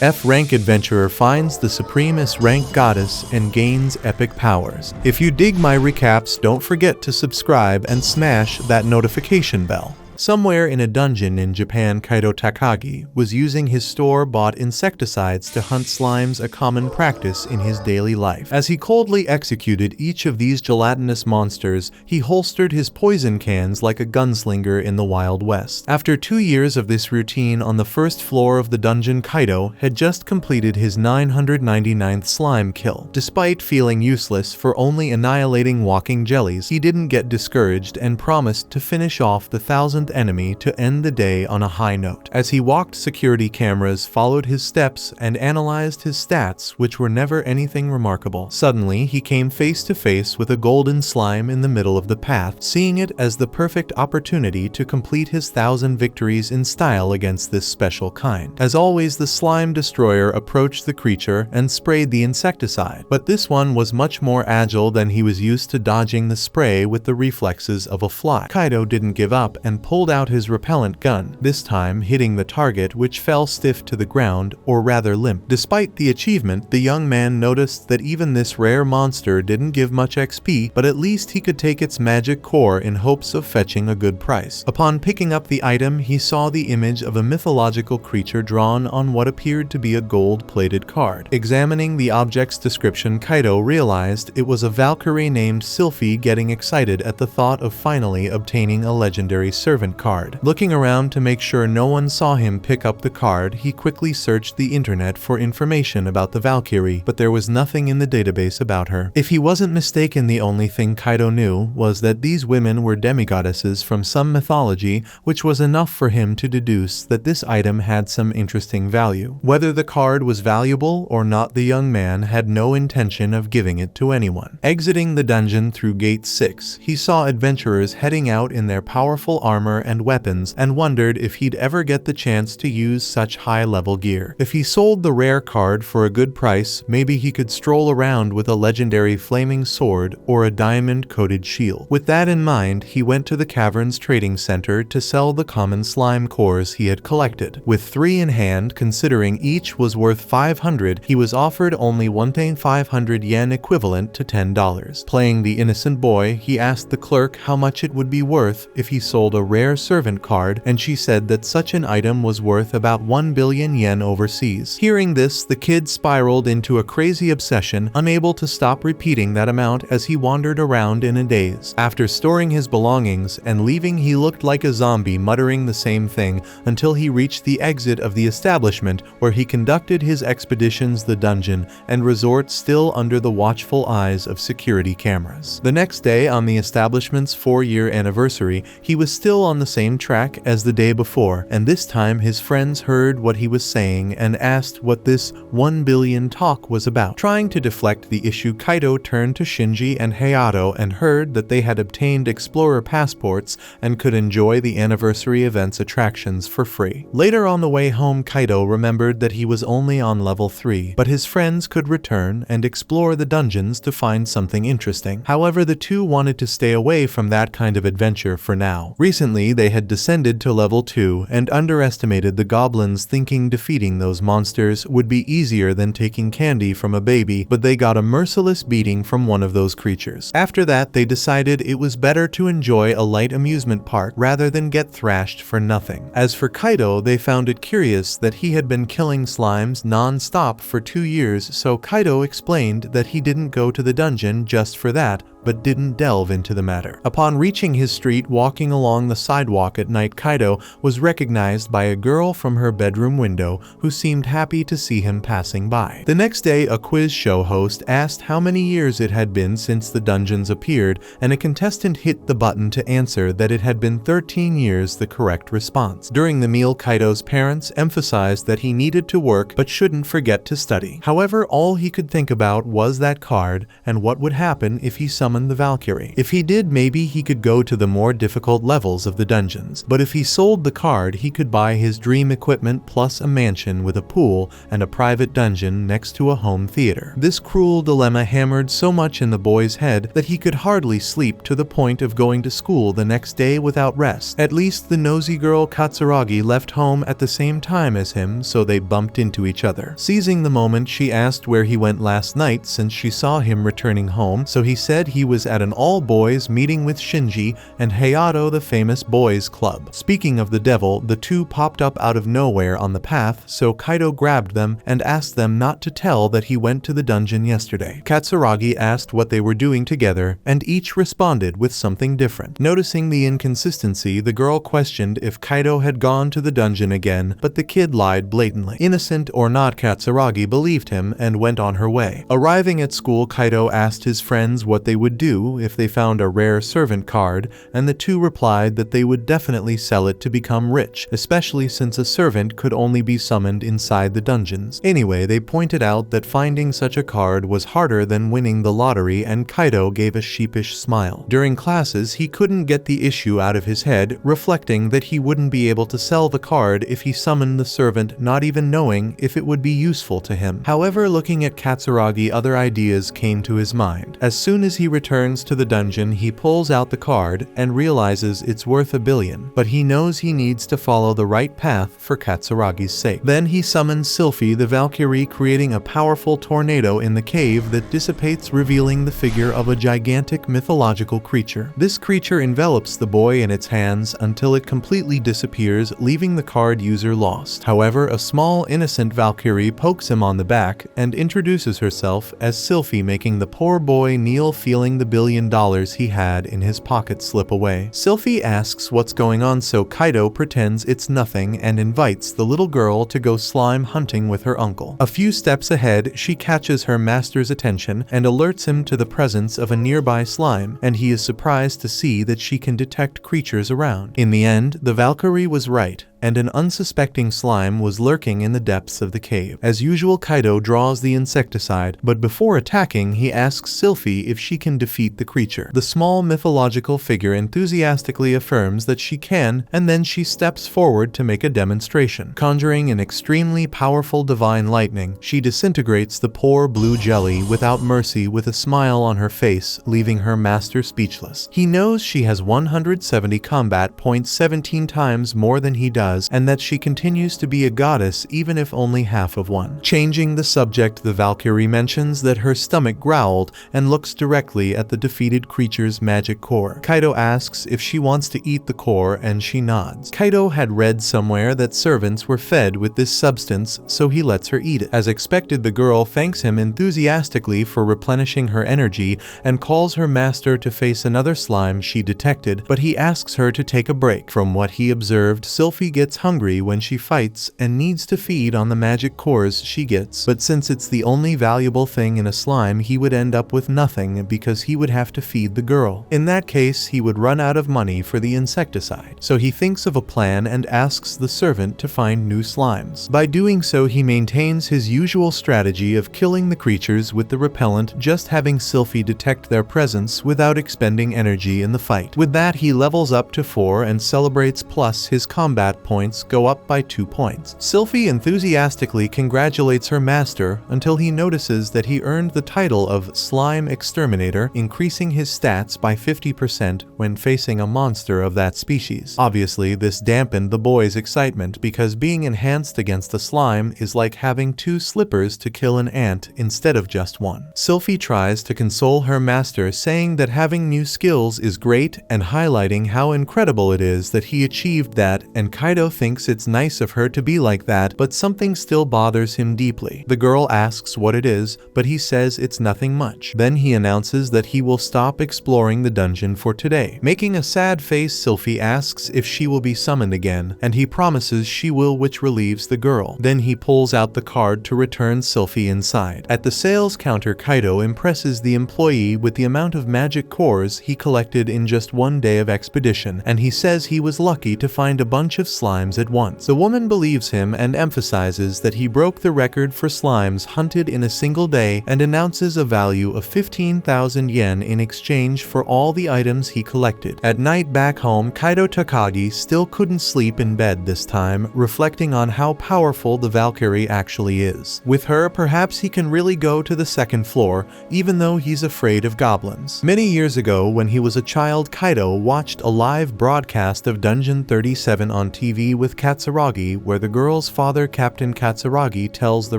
F-rank adventurer finds the supreme S-rank goddess and gains epic powers. If you dig my recaps, don't forget to subscribe and smash that notification bell. Somewhere in a dungeon in Japan, Kaito Takagi was using his store-bought insecticides to hunt slimes, a common practice in his daily life. As he coldly executed each of these gelatinous monsters, he holstered his poison cans like a gunslinger in the Wild West. After 2 years of this routine on the first floor of the dungeon, Kaito had just completed his 999th slime kill. Despite feeling useless for only annihilating walking jellies, he didn't get discouraged and promised to finish off the 1,000th enemy to end the day on a high note. As he walked, security cameras followed his steps and analyzed his stats, which were never anything remarkable. Suddenly, he came face to face with a golden slime in the middle of the path, seeing it as the perfect opportunity to complete his 1,000 victories in style against this special kind. As always, the slime destroyer approached the creature and sprayed the insecticide, but this one was much more agile than he was used to, dodging the spray with the reflexes of a fly. Kaito didn't give up and pulled out his repellent gun, this time hitting the target, which fell stiff to the ground, or rather limp. Despite the achievement, the young man noticed that even this rare monster didn't give much XP, but at least he could take its magic core in hopes of fetching a good price. Upon picking up the item, he saw the image of a mythological creature drawn on what appeared to be a gold-plated card. Examining the object's description, Kaito realized it was a Valkyrie named Sylphie, getting excited at the thought of finally obtaining a legendary servant card. Looking around to make sure no one saw him pick up the card, he quickly searched the internet for information about the Valkyrie, but there was nothing in the database about her. If he wasn't mistaken, the only thing Kaito knew was that these women were demigoddesses from some mythology, which was enough for him to deduce that this item had some interesting value. Whether the card was valuable or not, the young man had no intention of giving it to anyone. Exiting the dungeon through Gate 6, he saw adventurers heading out in their powerful armor and weapons, and wondered if he'd ever get the chance to use such high-level gear. If he sold the rare card for a good price, maybe he could stroll around with a legendary flaming sword or a diamond-coated shield. With that in mind, he went to the Caverns Trading Center to sell the common slime cores he had collected. With 3 in hand, considering each was worth 500, he was offered only 1,500 yen, equivalent to $10. Playing the innocent boy, he asked the clerk how much it would be worth if he sold a rare servant card, and she said that such an item was worth about 1 billion yen overseas. Hearing this, the kid spiraled into a crazy obsession, unable to stop repeating that amount as he wandered around in a daze. After storing his belongings and leaving, he looked like a zombie, muttering the same thing until he reached the exit of the establishment, where he conducted his expeditions, the dungeon and resort, still under the watchful eyes of security cameras. The next day, on the establishment's 4-year anniversary, he was still on the same track as the day before, and this time his friends heard what he was saying and asked what this 1 billion talk was about. Trying to deflect the issue, Kaito turned to Shinji and Hayato and heard that they had obtained explorer passports and could enjoy the anniversary event's attractions for free. Later on the way home, Kaito remembered that he was only on level 3, but his friends could return and explore the dungeons to find something interesting. However, the two wanted to stay away from that kind of adventure for now. Recently, they had descended to level 2 and underestimated the goblins, thinking defeating those monsters would be easier than taking candy from a baby, but they got a merciless beating from one of those creatures. After that, they decided it was better to enjoy a light amusement park rather than get thrashed for nothing. As for Kaito, they found it curious that he had been killing slimes non-stop for 2 years, so Kaito explained that he didn't go to the dungeon just for that, but didn't delve into the matter. Upon reaching his street, walking along the sidewalk at night, Kaito was recognized by a girl from her bedroom window who seemed happy to see him passing by. The next day, a quiz show host asked how many years it had been since the dungeons appeared, and a contestant hit the button to answer that it had been 13 years, the correct response. During the meal, Kaito's parents emphasized that he needed to work but shouldn't forget to study. However, all he could think about was that card and what would happen if he summoned summon the Valkyrie. If he did, maybe he could go to the more difficult levels of the dungeons, but if he sold the card, he could buy his dream equipment plus a mansion with a pool and a private dungeon next to a home theater. This cruel dilemma hammered so much in the boy's head that he could hardly sleep, to the point of going to school the next day without rest. At least the nosy girl Katsuragi left home at the same time as him, so they bumped into each other. Seizing the moment, she asked where he went last night since she saw him returning home, so he said he was at an all-boys meeting with Shinji and Hayato, the famous boys club. Speaking of the devil, the two popped up out of nowhere on the path, so Kaito grabbed them and asked them not to tell that he went to the dungeon yesterday. Katsuragi asked what they were doing together, and each responded with something different. Noticing the inconsistency, the girl questioned if Kaito had gone to the dungeon again, but the kid lied blatantly. Innocent or not, Katsuragi believed him and went on her way. Arriving at school, Kaito asked his friends what they would do if they found a rare servant card, and the two replied that they would definitely sell it to become rich, especially since a servant could only be summoned inside the dungeons. Anyway, they pointed out that finding such a card was harder than winning the lottery, and Kaito gave a sheepish smile. During classes, he couldn't get the issue out of his head, reflecting that he wouldn't be able to sell the card if he summoned the servant, not even knowing if it would be useful to him. However, looking at Katsuragi, other ideas came to his mind. As soon as he returns to the dungeon, he pulls out the card and realizes it's worth $1 billion, but he knows he needs to follow the right path for Katsuragi's sake. Then he summons Sylphie the Valkyrie, creating a powerful tornado in the cave that dissipates, revealing the figure of a gigantic mythological creature. This creature envelops the boy in its hands until it completely disappears, leaving the card user lost. However, a small innocent Valkyrie pokes him on the back and introduces herself as Sylphie, making the poor boy kneel, feeling the $1 billion he had in his pocket slip away. Sylphie asks what's going on, so Kaito pretends it's nothing and invites the little girl to go slime hunting with her uncle. A few steps ahead, she catches her master's attention and alerts him to the presence of a nearby slime, and he is surprised to see that she can detect creatures around. In the end, the Valkyrie was right, and an unsuspecting slime was lurking in the depths of the cave. As usual, Kaito draws the insecticide, but before attacking, he asks Sylphie if she can defeat the creature. The small mythological figure enthusiastically affirms that she can, and then she steps forward to make a demonstration. Conjuring an extremely powerful divine lightning, she disintegrates the poor blue jelly without mercy, with a smile on her face, leaving her master speechless. He knows she has 170 combat points, 17 times more than he does, and that she continues to be a goddess even if only half of one. Changing the subject, the Valkyrie mentions that her stomach growled and looks directly at the defeated creature's magic core. Kaito asks if she wants to eat the core, and she nods. Kaito had read somewhere that servants were fed with this substance, so he lets her eat it. As expected, the girl thanks him enthusiastically for replenishing her energy and calls her master to face another slime she detected, but he asks her to take a break. From what he observed, Sylphie gets hungry when she fights and needs to feed on the magic cores she gets, but since it's the only valuable thing in a slime, he would end up with nothing because he would have to feed the girl. In that case, he would run out of money for the insecticide, so he thinks of a plan and asks the servant to find new slimes. By doing so, he maintains his usual strategy of killing the creatures with the repellent, just having Sylphie detect their presence without expending energy in the fight. With that, he levels up to 4 and celebrates, plus his combat points go up by 2 points. Sylphie enthusiastically congratulates her master until he notices that he earned the title of Slime Exterminator, increasing his stats by 50% when facing a monster of that species. Obviously, this dampened the boy's excitement because being enhanced against a slime is like having 2 slippers to kill an ant instead of just 1. Sylphie tries to console her master, saying that having new skills is great and highlighting how incredible it is that he achieved that, and Kaito thinks it's nice of her to be like that, but something still bothers him deeply. The girl asks what it is, but he says it's nothing much. Then he announces that he will stop exploring the dungeon for today. Making a sad face, Sylphie asks if she will be summoned again, and he promises she will, which relieves the girl. Then he pulls out the card to return Sylphie inside. At the sales counter, Kaito impresses the employee with the amount of magic cores he collected in just 1 day of expedition, and he says he was lucky to find a bunch of slimes slimes at once. The woman believes him and emphasizes that he broke the record for slimes hunted in a single day and announces a value of 15,000 yen in exchange for all the items he collected. At night back home, Kaito Takagi still couldn't sleep in bed this time, reflecting on how powerful the Valkyrie actually is. With her, perhaps he can really go to the second floor, even though he's afraid of goblins. Many years ago, when he was a child, Kaito watched a live broadcast of Dungeon 37 on TV with Katsuragi, where the girl's father, Captain Katsuragi, tells the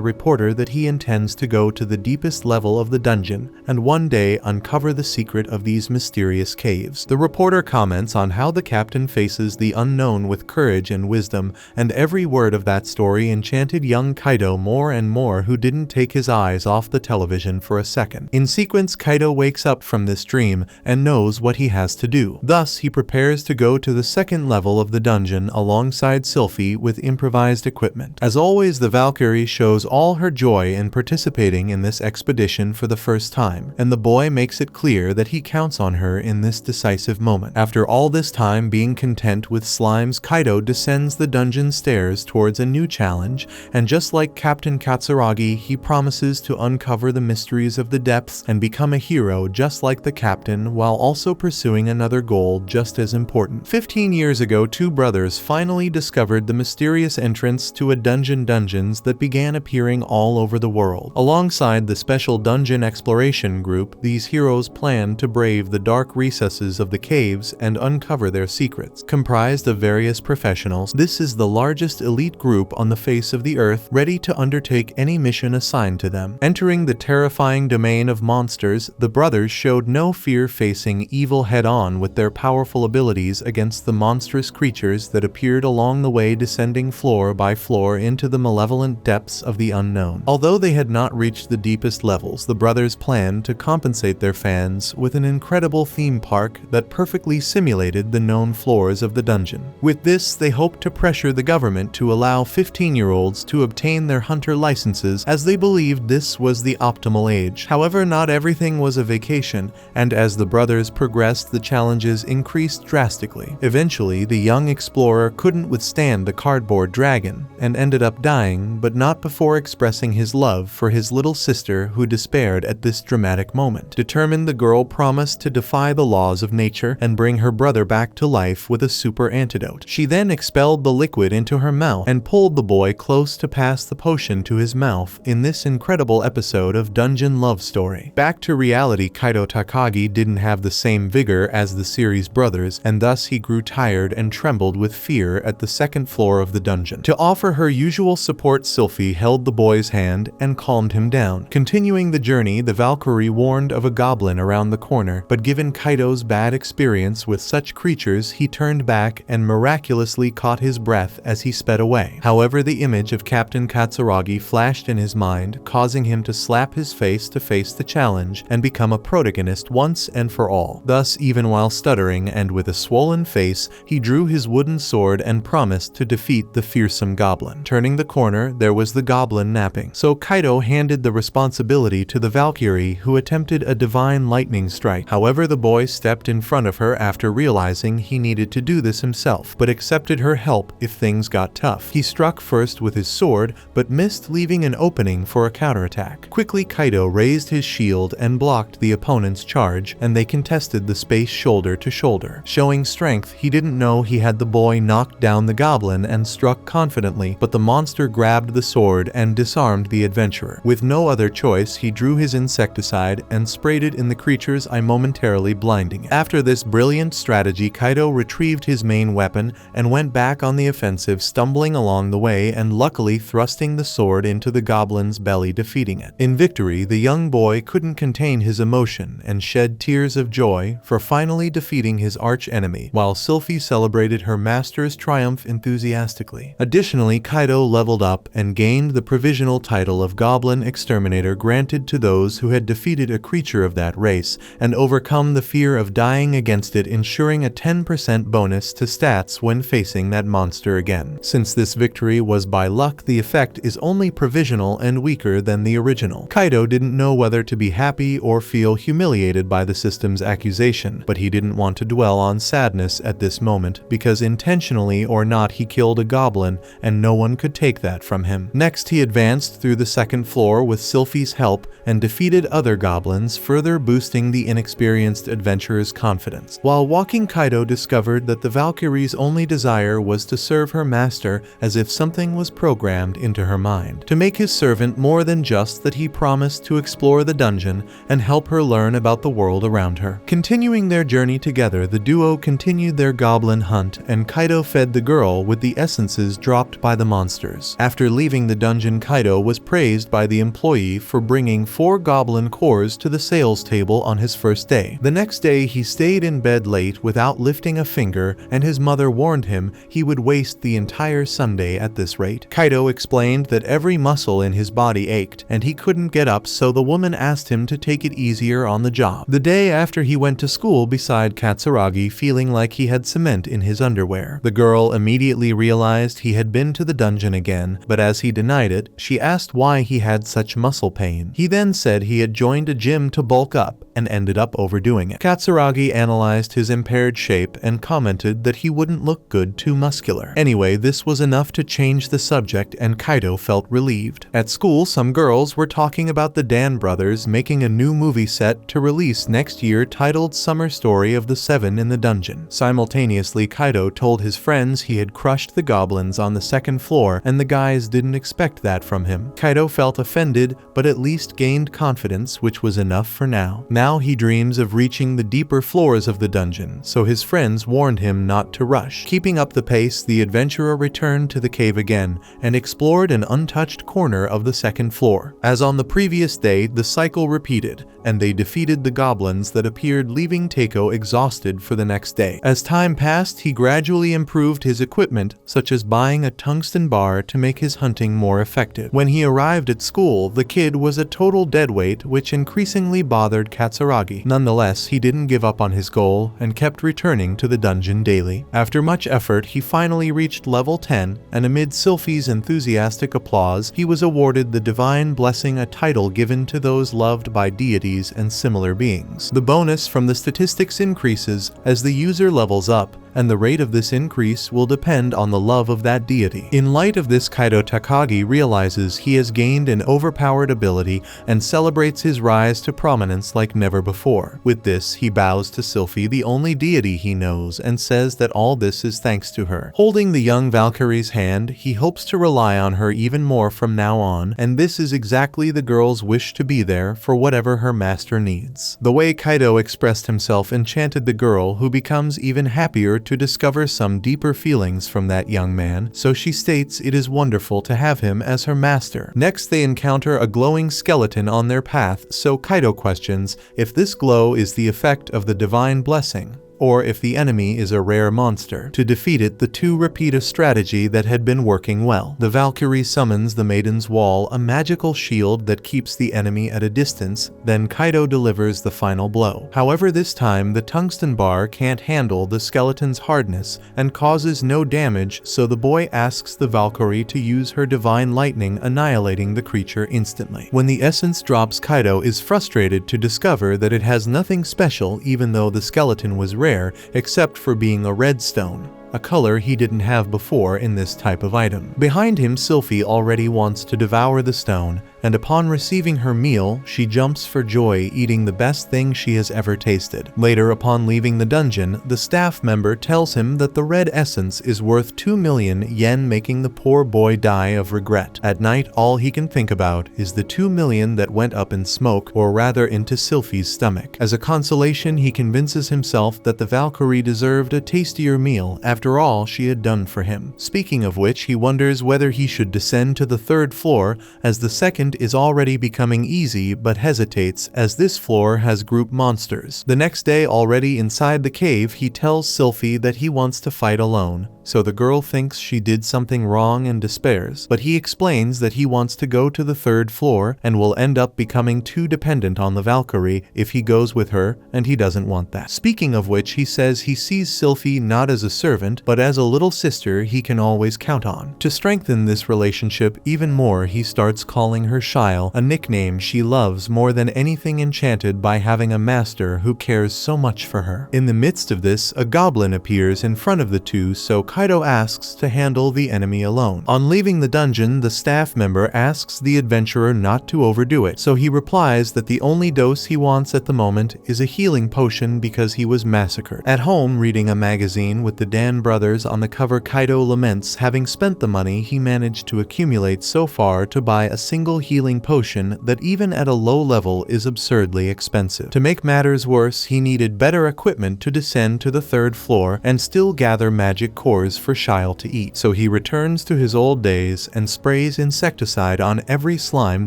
reporter that he intends to go to the deepest level of the dungeon and one day uncover the secret of these mysterious caves. The reporter comments on how the captain faces the unknown with courage and wisdom, and every word of that story enchanted young Kaito more and more, who didn't take his eyes off the television for a second. In sequence, Kaito wakes up from this dream and knows what he has to do. Thus, he prepares to go to the second level of the dungeon alongside Sylphie with improvised equipment. As always, the Valkyrie shows all her joy in participating in this expedition for the first time, and the boy makes it clear that he counts on her in this decisive moment. After all this time being content with slimes, Kaito descends the dungeon stairs towards a new challenge, and just like Captain Katsuragi, he promises to uncover the mysteries of the depths and become a hero just like the captain, while also pursuing another goal just as important. 15 years ago, two brothers finally discovered the mysterious entrance to a dungeons that began appearing all over the world. Alongside the special dungeon exploration group, these heroes planned to brave the dark recesses of the caves and uncover their secrets. Comprised of various professionals, this is the largest elite group on the face of the earth, ready to undertake any mission assigned to them. Entering the terrifying domain of monsters, the brothers showed no fear facing evil head-on with their powerful abilities against the monstrous creatures that appeared along the way, descending floor by floor into the malevolent depths of the unknown. Although they had not reached the deepest levels, the brothers planned to compensate their fans with an incredible theme park that perfectly simulated the known floors of the dungeon. With this, they hoped to pressure the government to allow 15-year-olds to obtain their hunter licenses, as they believed this was the optimal age. However, not everything was a vacation, and as the brothers progressed, the challenges increased drastically. Eventually, the young explorer couldn't withstand the cardboard dragon and ended up dying, but not before expressing his love for his little sister, who despaired at this dramatic moment. Determined, the girl promised to defy the laws of nature and bring her brother back to life with a super antidote. She then expelled the liquid into her mouth and pulled the boy close to pass the potion to his mouth in this incredible episode of Dungeon Love Story. Back to reality, Kaito Takagi didn't have the same vigor as the series brothers, and thus he grew tired and trembled with fear at the second floor of the dungeon. To offer her usual support, Sylphie held the boy's hand and calmed him down. Continuing the journey, the Valkyrie warned of a goblin around the corner, but given Kaito's bad experience with such creatures, he turned back and miraculously caught his breath as he sped away. However, the image of Captain Katsuragi flashed in his mind, causing him to slap his face to face the challenge and become a protagonist once and for all. Thus, even while stuttering and with a swollen face, he drew his wooden sword and promised to defeat the fearsome goblin. Turning the corner, there was the goblin napping. So Kaito handed the responsibility to the Valkyrie, who attempted a divine lightning strike. However, the boy stepped in front of her after realizing he needed to do this himself, but accepted her help if things got tough. He struck first with his sword, but missed, leaving an opening for a counterattack. Quickly, Kaito raised his shield and blocked the opponent's charge, and they contested the space shoulder to shoulder. Showing strength, he didn't know he had the boy knocked down the goblin and struck confidently, but the monster grabbed the sword and disarmed the adventurer. With no other choice, he drew his insecticide and sprayed it in the creature's eye, momentarily blinding it. After this brilliant strategy, Kaito retrieved his main weapon and went back on the offensive, stumbling along the way and luckily thrusting the sword into the goblin's belly, defeating it. In victory, the young boy couldn't contain his emotion and shed tears of joy for finally defeating his arch-enemy, while Sylphie celebrated her master's triumph enthusiastically. Additionally, Kaito leveled up and gained the provisional title of Goblin Exterminator, granted to those who had defeated a creature of that race and overcome the fear of dying against it, ensuring a 10% bonus to stats when facing that monster again. Since this victory was by luck, the effect is only provisional and weaker than the original. Kaito didn't know whether to be happy or feel humiliated by the system's accusation, but he didn't want to dwell on sadness at this moment, because intentionally funny or not, he killed a goblin, and no one could take that from him. Next, he advanced through the second floor with Sylphie's help and defeated other goblins, further boosting the inexperienced adventurer's confidence. While walking, Kaito discovered that the Valkyrie's only desire was to serve her master, as if something was programmed into her mind to make his servant more than just that. He promised to explore the dungeon and help her learn about the world around her. Continuing their journey together, the duo continued their goblin hunt, and Kaito fed the girl with the essences dropped by the monsters. After leaving the dungeon, Kaito was praised by the employee for bringing 4 goblin cores to the sales table on his first day. The next day, he stayed in bed late without lifting a finger, and his mother warned him he would waste the entire Sunday at this rate. Kaito explained that every muscle in his body ached, and he couldn't get up, so the woman asked him to take it easier on the job. The day after, he went to school beside Katsuragi, feeling like he had cement in his underwear. The girl immediately realized he had been to the dungeon again, but as he denied it, she asked why he had such muscle pain. He then said he had joined a gym to bulk up and ended up overdoing it. Katsuragi analyzed his impaired shape and commented that he wouldn't look good too muscular. Anyway, this was enough to change the subject, and Kaito felt relieved. At school, some girls were talking about the Dan brothers making a new movie set to release next year titled Summer Story of the Seven in the Dungeon. Simultaneously, Kaito told his friends he had crushed the goblins on the second floor, and the guys didn't expect that from him. Kaito felt offended, but at least gained confidence, which was enough for now. Now he dreams of reaching the deeper floors of the dungeon, so his friends warned him not to rush. Keeping up the pace, the adventurer returned to the cave again and explored an untouched corner of the second floor. As on the previous day, the cycle repeated, and they defeated the goblins that appeared, leaving Takeo exhausted for the next day. As time passed, he gradually improved his equipment, such as buying a tungsten bar to make his hunting more effective. When he arrived at school, the kid was a total deadweight, which increasingly bothered Katsuragi. Nonetheless, he didn't give up on his goal and kept returning to the dungeon daily. After much effort, he finally reached level 10, and amid Sylphie's enthusiastic applause, he was awarded the Divine Blessing, a title given to those loved by deities and similar beings. The bonus from the statistics increases as the user levels up, and the rate of this increase will depend on the love of that deity. In light of this, Kaito Takagi realizes he has gained an overpowered ability and celebrates his rise to prominence like never before. With this, he bows to Sylphie, the only deity he knows, and says that all this is thanks to her. Holding the young Valkyrie's hand, he hopes to rely on her even more from now on, and this is exactly the girl's wish, to be there for whatever her master needs. The way Kaito expressed himself enchanted the girl, who becomes even happier to discover some deeper feelings from that young man, so she states it is wonderful to have him as her master. Next, they encounter a glowing skeleton on their path, so Kaito questions if this glow is the effect of the divine blessing, or if the enemy is a rare monster. To defeat it, the two repeat a strategy that had been working well. The Valkyrie summons the Maiden's Wall, a magical shield that keeps the enemy at a distance, then Kaito delivers the final blow. However, this time, the tungsten bar can't handle the skeleton's hardness and causes no damage, so the boy asks the Valkyrie to use her divine lightning, annihilating the creature instantly. When the essence drops, Kaito is frustrated to discover that it has nothing special, even though the skeleton was rare, except for being a red stone, a color he didn't have before in this type of item. Behind him, Sylphie already wants to devour the stone, and upon receiving her meal, she jumps for joy, eating the best thing she has ever tasted. Later, upon leaving the dungeon, the staff member tells him that the red essence is worth 2 million yen, making the poor boy die of regret. At night, all he can think about is the 2 million that went up in smoke, or rather into Sylphie's stomach. As a consolation, he convinces himself that the Valkyrie deserved a tastier meal. After all she had done for him. Speaking of which, he wonders whether he should descend to the third floor, as the second is already becoming easy, but hesitates as this floor has group monsters. The next day, already inside the cave, he tells Sylphie that he wants to fight alone, so the girl thinks she did something wrong and despairs, but he explains that he wants to go to the third floor and will end up becoming too dependent on the Valkyrie if he goes with her, and he doesn't want that. Speaking of which, he says he sees Sylphie not as a servant, but as a little sister he can always count on. To strengthen this relationship even more, he starts calling her Shyle, a nickname she loves more than anything, enchanted by having a master who cares so much for her. In the midst of this, a goblin appears in front of the two, so Kaito asks to handle the enemy alone. On leaving the dungeon, the staff member asks the adventurer not to overdo it, so he replies that the only dose he wants at the moment is a healing potion because he was massacred. At home, reading a magazine with the Dan brothers on the cover, Kaito laments having spent the money he managed to accumulate so far to buy a single healing potion that even at a low level is absurdly expensive. To make matters worse, he needed better equipment to descend to the 3rd floor and still gather magic cores for Shyle to eat. So he returns to his old days and sprays insecticide on every slime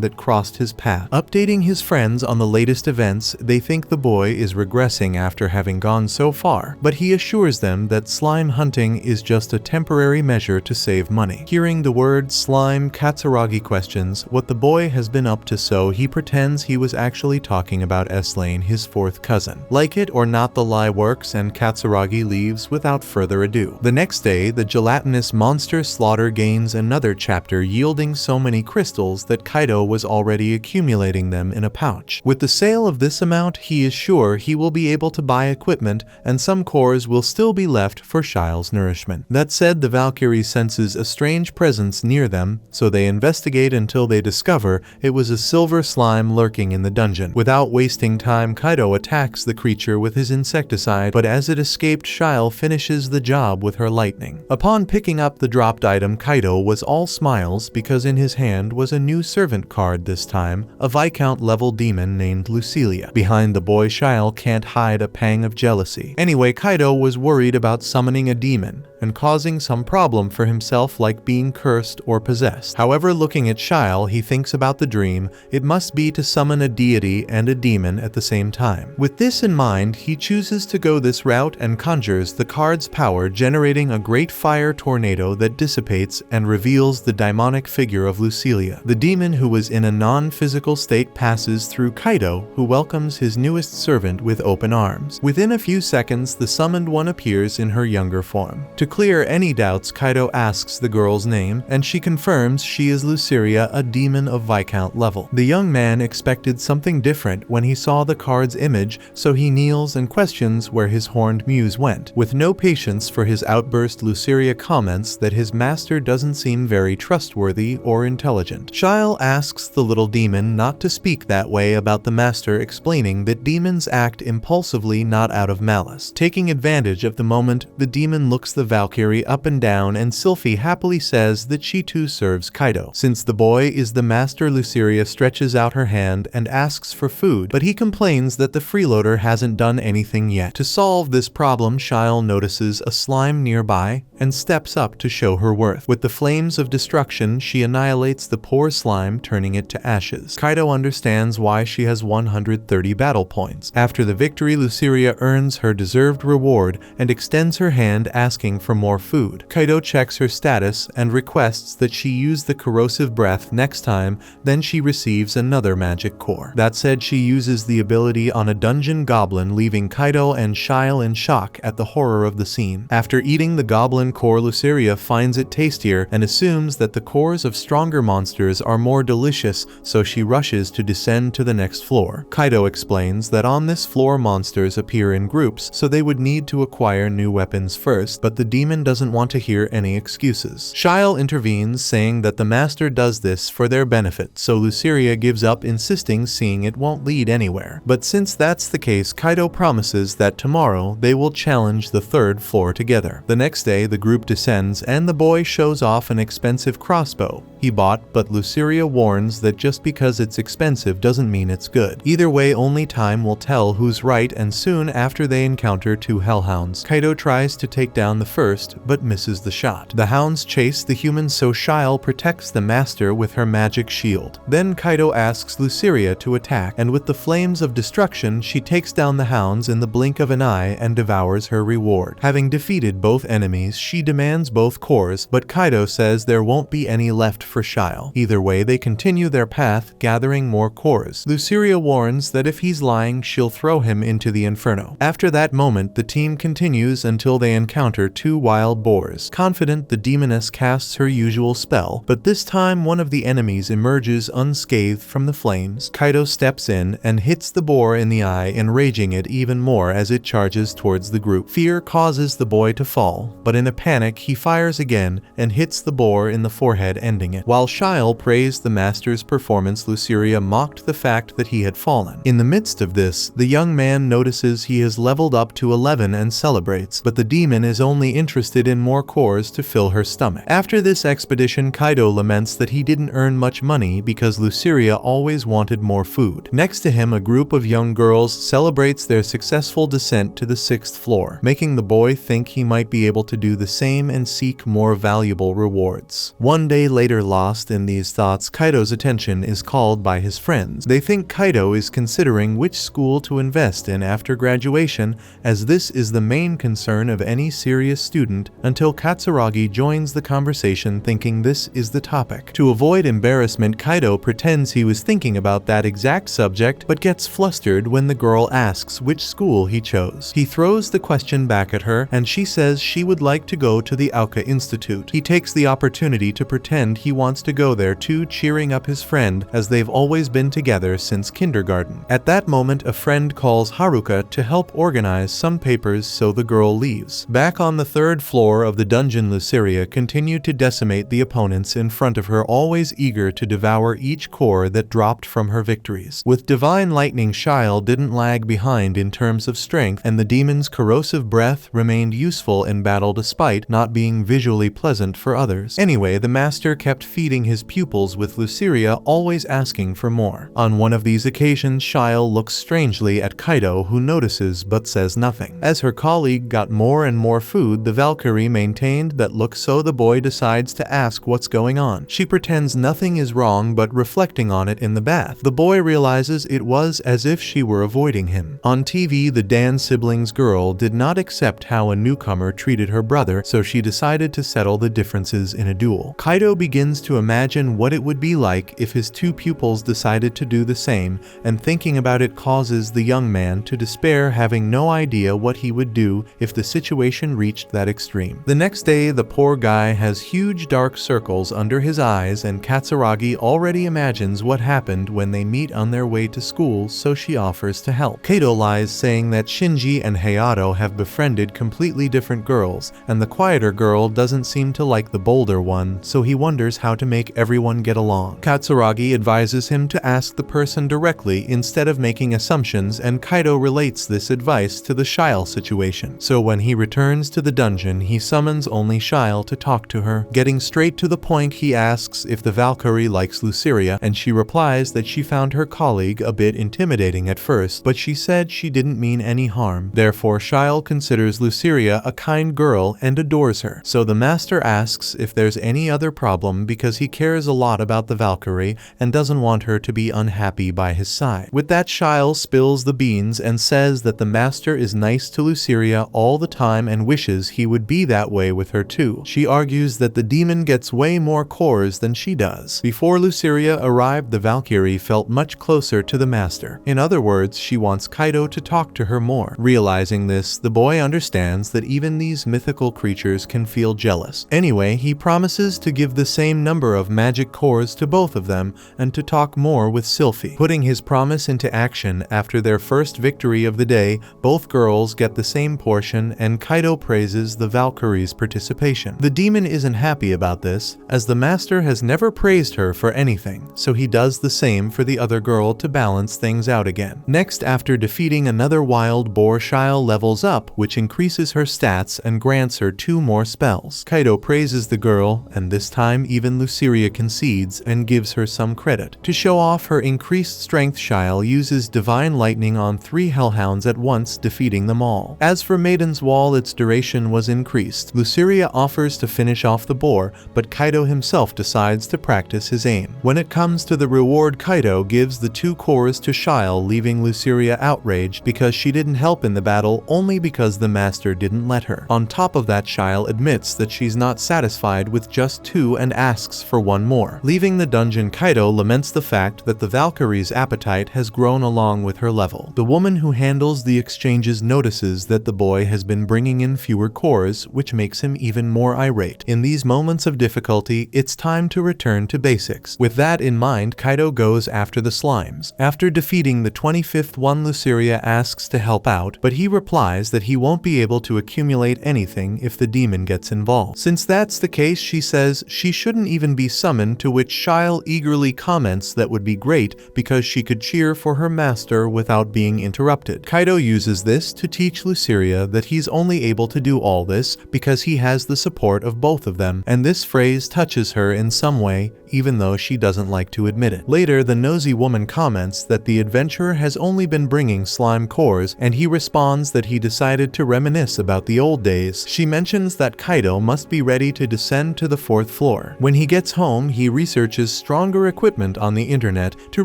that crossed his path. Updating his friends on the latest events, they think the boy is regressing after having gone so far, but he assures them that slime hunting is just a temporary measure to save money. Hearing the word slime, Katsuragi questions what the boy has been up to, so he pretends he was actually talking about S-Lane, his 4th cousin. Like it or not, the lie works and Katsuragi leaves without further ado. The next day, the gelatinous monster slaughter gains another chapter, yielding so many crystals that Kaito was already accumulating them in a pouch. With the sale of this amount, he is sure he will be able to buy equipment and some cores will still be left for Shile's nourishment. That said, the Valkyrie senses a strange presence near them, so they investigate until they discover it was a silver slime lurking in the dungeon. Without wasting time, Kaito attacks the creature with his insecticide, but as it escaped, Shyle finishes the job with her lightning. Upon picking up the dropped item, Kaito was all smiles because in his hand was a new servant card, this time a Viscount level demon named Lucilia. Behind the boy, Shyle can't hide a pang of jealousy. Anyway, Kaito was worried about summoning a demon and causing some problem for himself, like being cursed or possessed. However, looking at Shyle, he thinks about the dream. It must be to summon a deity and a demon at the same time. With this in mind, he chooses to go this route and conjures the card's power, generating a great fire tornado that dissipates and reveals the demonic figure of Lucilia. The demon, who was in a non-physical state, passes through Kaito, who welcomes his newest servant with open arms. Within a few seconds, the summoned one appears in her younger form. To clear any doubts, Kaito asks the girl's name, and she confirms she is Lucilia, a demon of Viscount level. The young man expected something different when he saw the card's image, so he kneels and questions where his horned muse went. With no patience for his outburst, Lucilia comments that his master doesn't seem very trustworthy or intelligent. Shyle asks the little demon not to speak that way about the master, explaining that demons act impulsively, not out of malice. Taking advantage of the moment, the demon looks the Valkyrie up and down, and Sylphie happily says that she too serves Kaito. Since the boy is the master, Lucilia stretches out her hand and asks for food, but he complains that the freeloader hasn't done anything yet. To solve this problem, Shyle notices a slime nearby and steps up to show her worth. With the flames of destruction, she annihilates the poor slime, turning it to ashes. Kaito understands why she has 130 battle points. After the victory, Lucilia earns her deserved reward and extends her hand, asking for more food. Kaito checks her status and requests that she use the corrosive breath next time, then she receives another magic core. That said, she uses the ability on a dungeon goblin, leaving Kaito and Shyle in shock at the horror of the scene. After eating the goblin core, Lucilia finds it tastier and assumes that the cores of stronger monsters are more delicious, so she rushes to descend to the next floor. Kaito explains that on this floor monsters appear in groups, so they would need to acquire new weapons first, but the demon doesn't want to hear any excuses. Shyle intervenes, saying that the master does this for their benefit, so Lucilia gives up, insisting seeing it won't lead anywhere. But since that's the case, Kaito promises that tomorrow they will challenge the 3rd floor together. The next day, the group descends and the boy shows off an expensive crossbow he bought, but Lucilia warns that just because it's expensive doesn't mean it's good. Either way, only time will tell who's right, and soon after they encounter 2 hellhounds. Kaito tries to take down the first, but misses the shot. The hounds chase the humans, so Shyle protects the master with her magic shield. Then Kaito asks Lucilia to attack, and with the flames of destruction, she takes down the hounds in the blink of an eye and devours her reward. Having defeated both enemies, she demands both cores, but Kaito says there won't be any left for Shile. Either way, they continue their path, gathering more cores. Luceria warns that if he's lying, she'll throw him into the inferno. After that moment, the team continues until they encounter two wild boars. Confident, the demoness casts her usual spell, but this time one of the enemies emerges unscathed from the flames. Kaito steps in and hits the boar in the eye, enraging it even more as it charges towards the group. Fear causes the boy to fall, but in a panic he fires again and hits the boar in the forehead, ending it. While Shile praised the master's performance, Luceria mocked the fact that he had fallen. In the midst of this, the young man notices he has leveled up to 11 and celebrates, but the demon is only interested in more cores to fill her stomach. After this expedition, Kaito laments that he didn't earn much money because Luceria always wanted more food. Next to him, a group of young girls celebrates their successful descent to the 6th floor, making the boy think he might be able to do the same and seek more valuable rewards. One day later, lost in these thoughts, Kaito's attention is called by his friends. They think Kaito is considering which school to invest in after graduation, as this is the main concern of any serious student, until Katsuragi joins the conversation thinking this is the topic. To avoid embarrassment, Kaito pretends he was thinking about that exact subject, but gets flustered when the girl asks which school he chose. He throws the question back at her, and she says she would like to go to the Auka Institute. He takes the opportunity to pretend he wants to go there too, cheering up his friend as they've always been together since kindergarten. At that moment, a friend calls Haruka to help organize some papers, so the girl leaves. Back on the 3rd floor of the dungeon, Luceria continued to decimate the opponents in front of her, always eager to devour each core that dropped from her victories. With divine lightning, Shile didn't lag behind in terms of strength, and the demon's corrosive breath remained useful in battle despite not being visually pleasant for others. Anyway, the master kept feeding his pupils with Luceria, always asking for more. On one of these occasions, Shile looks strangely at Kaito, who notices but says nothing. As her colleague got more and more food, the Valkyrie maintained that look, so the boy decides to ask what's going on. She pretends nothing is wrong, but reflecting on it in the bath, the boy realizes it was as if she were avoiding him. On TV, the Dan siblings girl did not accept how a newcomer treated her brother, so she decided to settle the differences in a duel. Kaito begins to imagine what it would be like if his two pupils decided to do the same, and thinking about it causes the young man to despair, having no idea what he would do if the situation reached that extreme. The next day, the poor guy has huge dark circles under his eyes, and Katsuragi already imagines what happened when they meet on their way to school, so she offers to help. Kaito lies, saying that Shinji and Hayato have befriended completely different girls, and the quieter girl doesn't seem to like the bolder one, so he wonders how to make everyone get along. Katsuragi advises him to ask the person directly instead of making assumptions, and Kaito relates this advice to the Shile situation. So when he returns to the dungeon, he summons only Shile to talk to her. Getting straight to the point, he asks if the Valkyrie likes Luceria, and she replies that she found her colleague a bit intimidating at first, but she said she didn't mean any harm. Therefore, Shile considers Luceria a kind girl and adores her. So the master asks if there's any other problem, because he cares a lot about the Valkyrie and doesn't want her to be unhappy by his side. With that, Shile spills the beans and says that the master is nice to Luceria all the time and wishes he would be that way with her too. She argues that the demon gets way more cores than she does. Before Luceria arrived, the Valkyrie felt much closer to the master. In other words, she wants Kaito to talk to her more. Realizing this, the boy understands that even these mythical creatures can feel jealous. Anyway, he promises to give the same number of magic cores to both of them and to talk more with Sylphie. Putting his promise into action, after their first victory of the day, both girls get the same portion, and Kaito praises the Valkyrie's participation. The demon isn't happy about this, as the master has never praised her for anything, so he does the same for the other girl to balance things out again. Next, after defeating another wild boar, Shile levels up, which increases her stats and grants her 2 more spells. Kaito praises the girl, and this time even Luceria concedes and gives her some credit. To show off her increased strength, Shile uses divine lightning on 3 hellhounds at once, defeating them all. As for Maiden's Wall, its duration was increased. Luceria offers to finish off the boar, but Kaito himself decides to practice his aim. When it comes to the reward, Kaito gives the 2 cores to Shile, leaving Luceria outraged because she didn't help in the battle only because the master didn't let her. On top of that, Shile admits that she's not satisfied with just 2 and asks asks for one more. Leaving the dungeon, Kaito laments the fact that the Valkyrie's appetite has grown along with her level. The woman who handles the exchanges notices that the boy has been bringing in fewer cores, which makes him even more irate. In these moments of difficulty, it's time to return to basics. With that in mind, Kaito goes after the slimes. After defeating the 25th one, Luceria asks to help out, but he replies that he won't be able to accumulate anything if the demon gets involved. Since that's the case, she says she shouldn't even be summoned, to which Shyle eagerly comments that would be great because she could cheer for her master without being interrupted. Kaito uses this to teach Luceria that he's only able to do all this because he has the support of both of them, and this phrase touches her in some way, even though she doesn't like to admit it. Later, the nosy woman comments that the adventurer has only been bringing slime cores, and he responds that he decided to reminisce about the old days. She mentions that Kaito must be ready to descend to the 4th floor. When he gets home, he researches stronger equipment on the internet to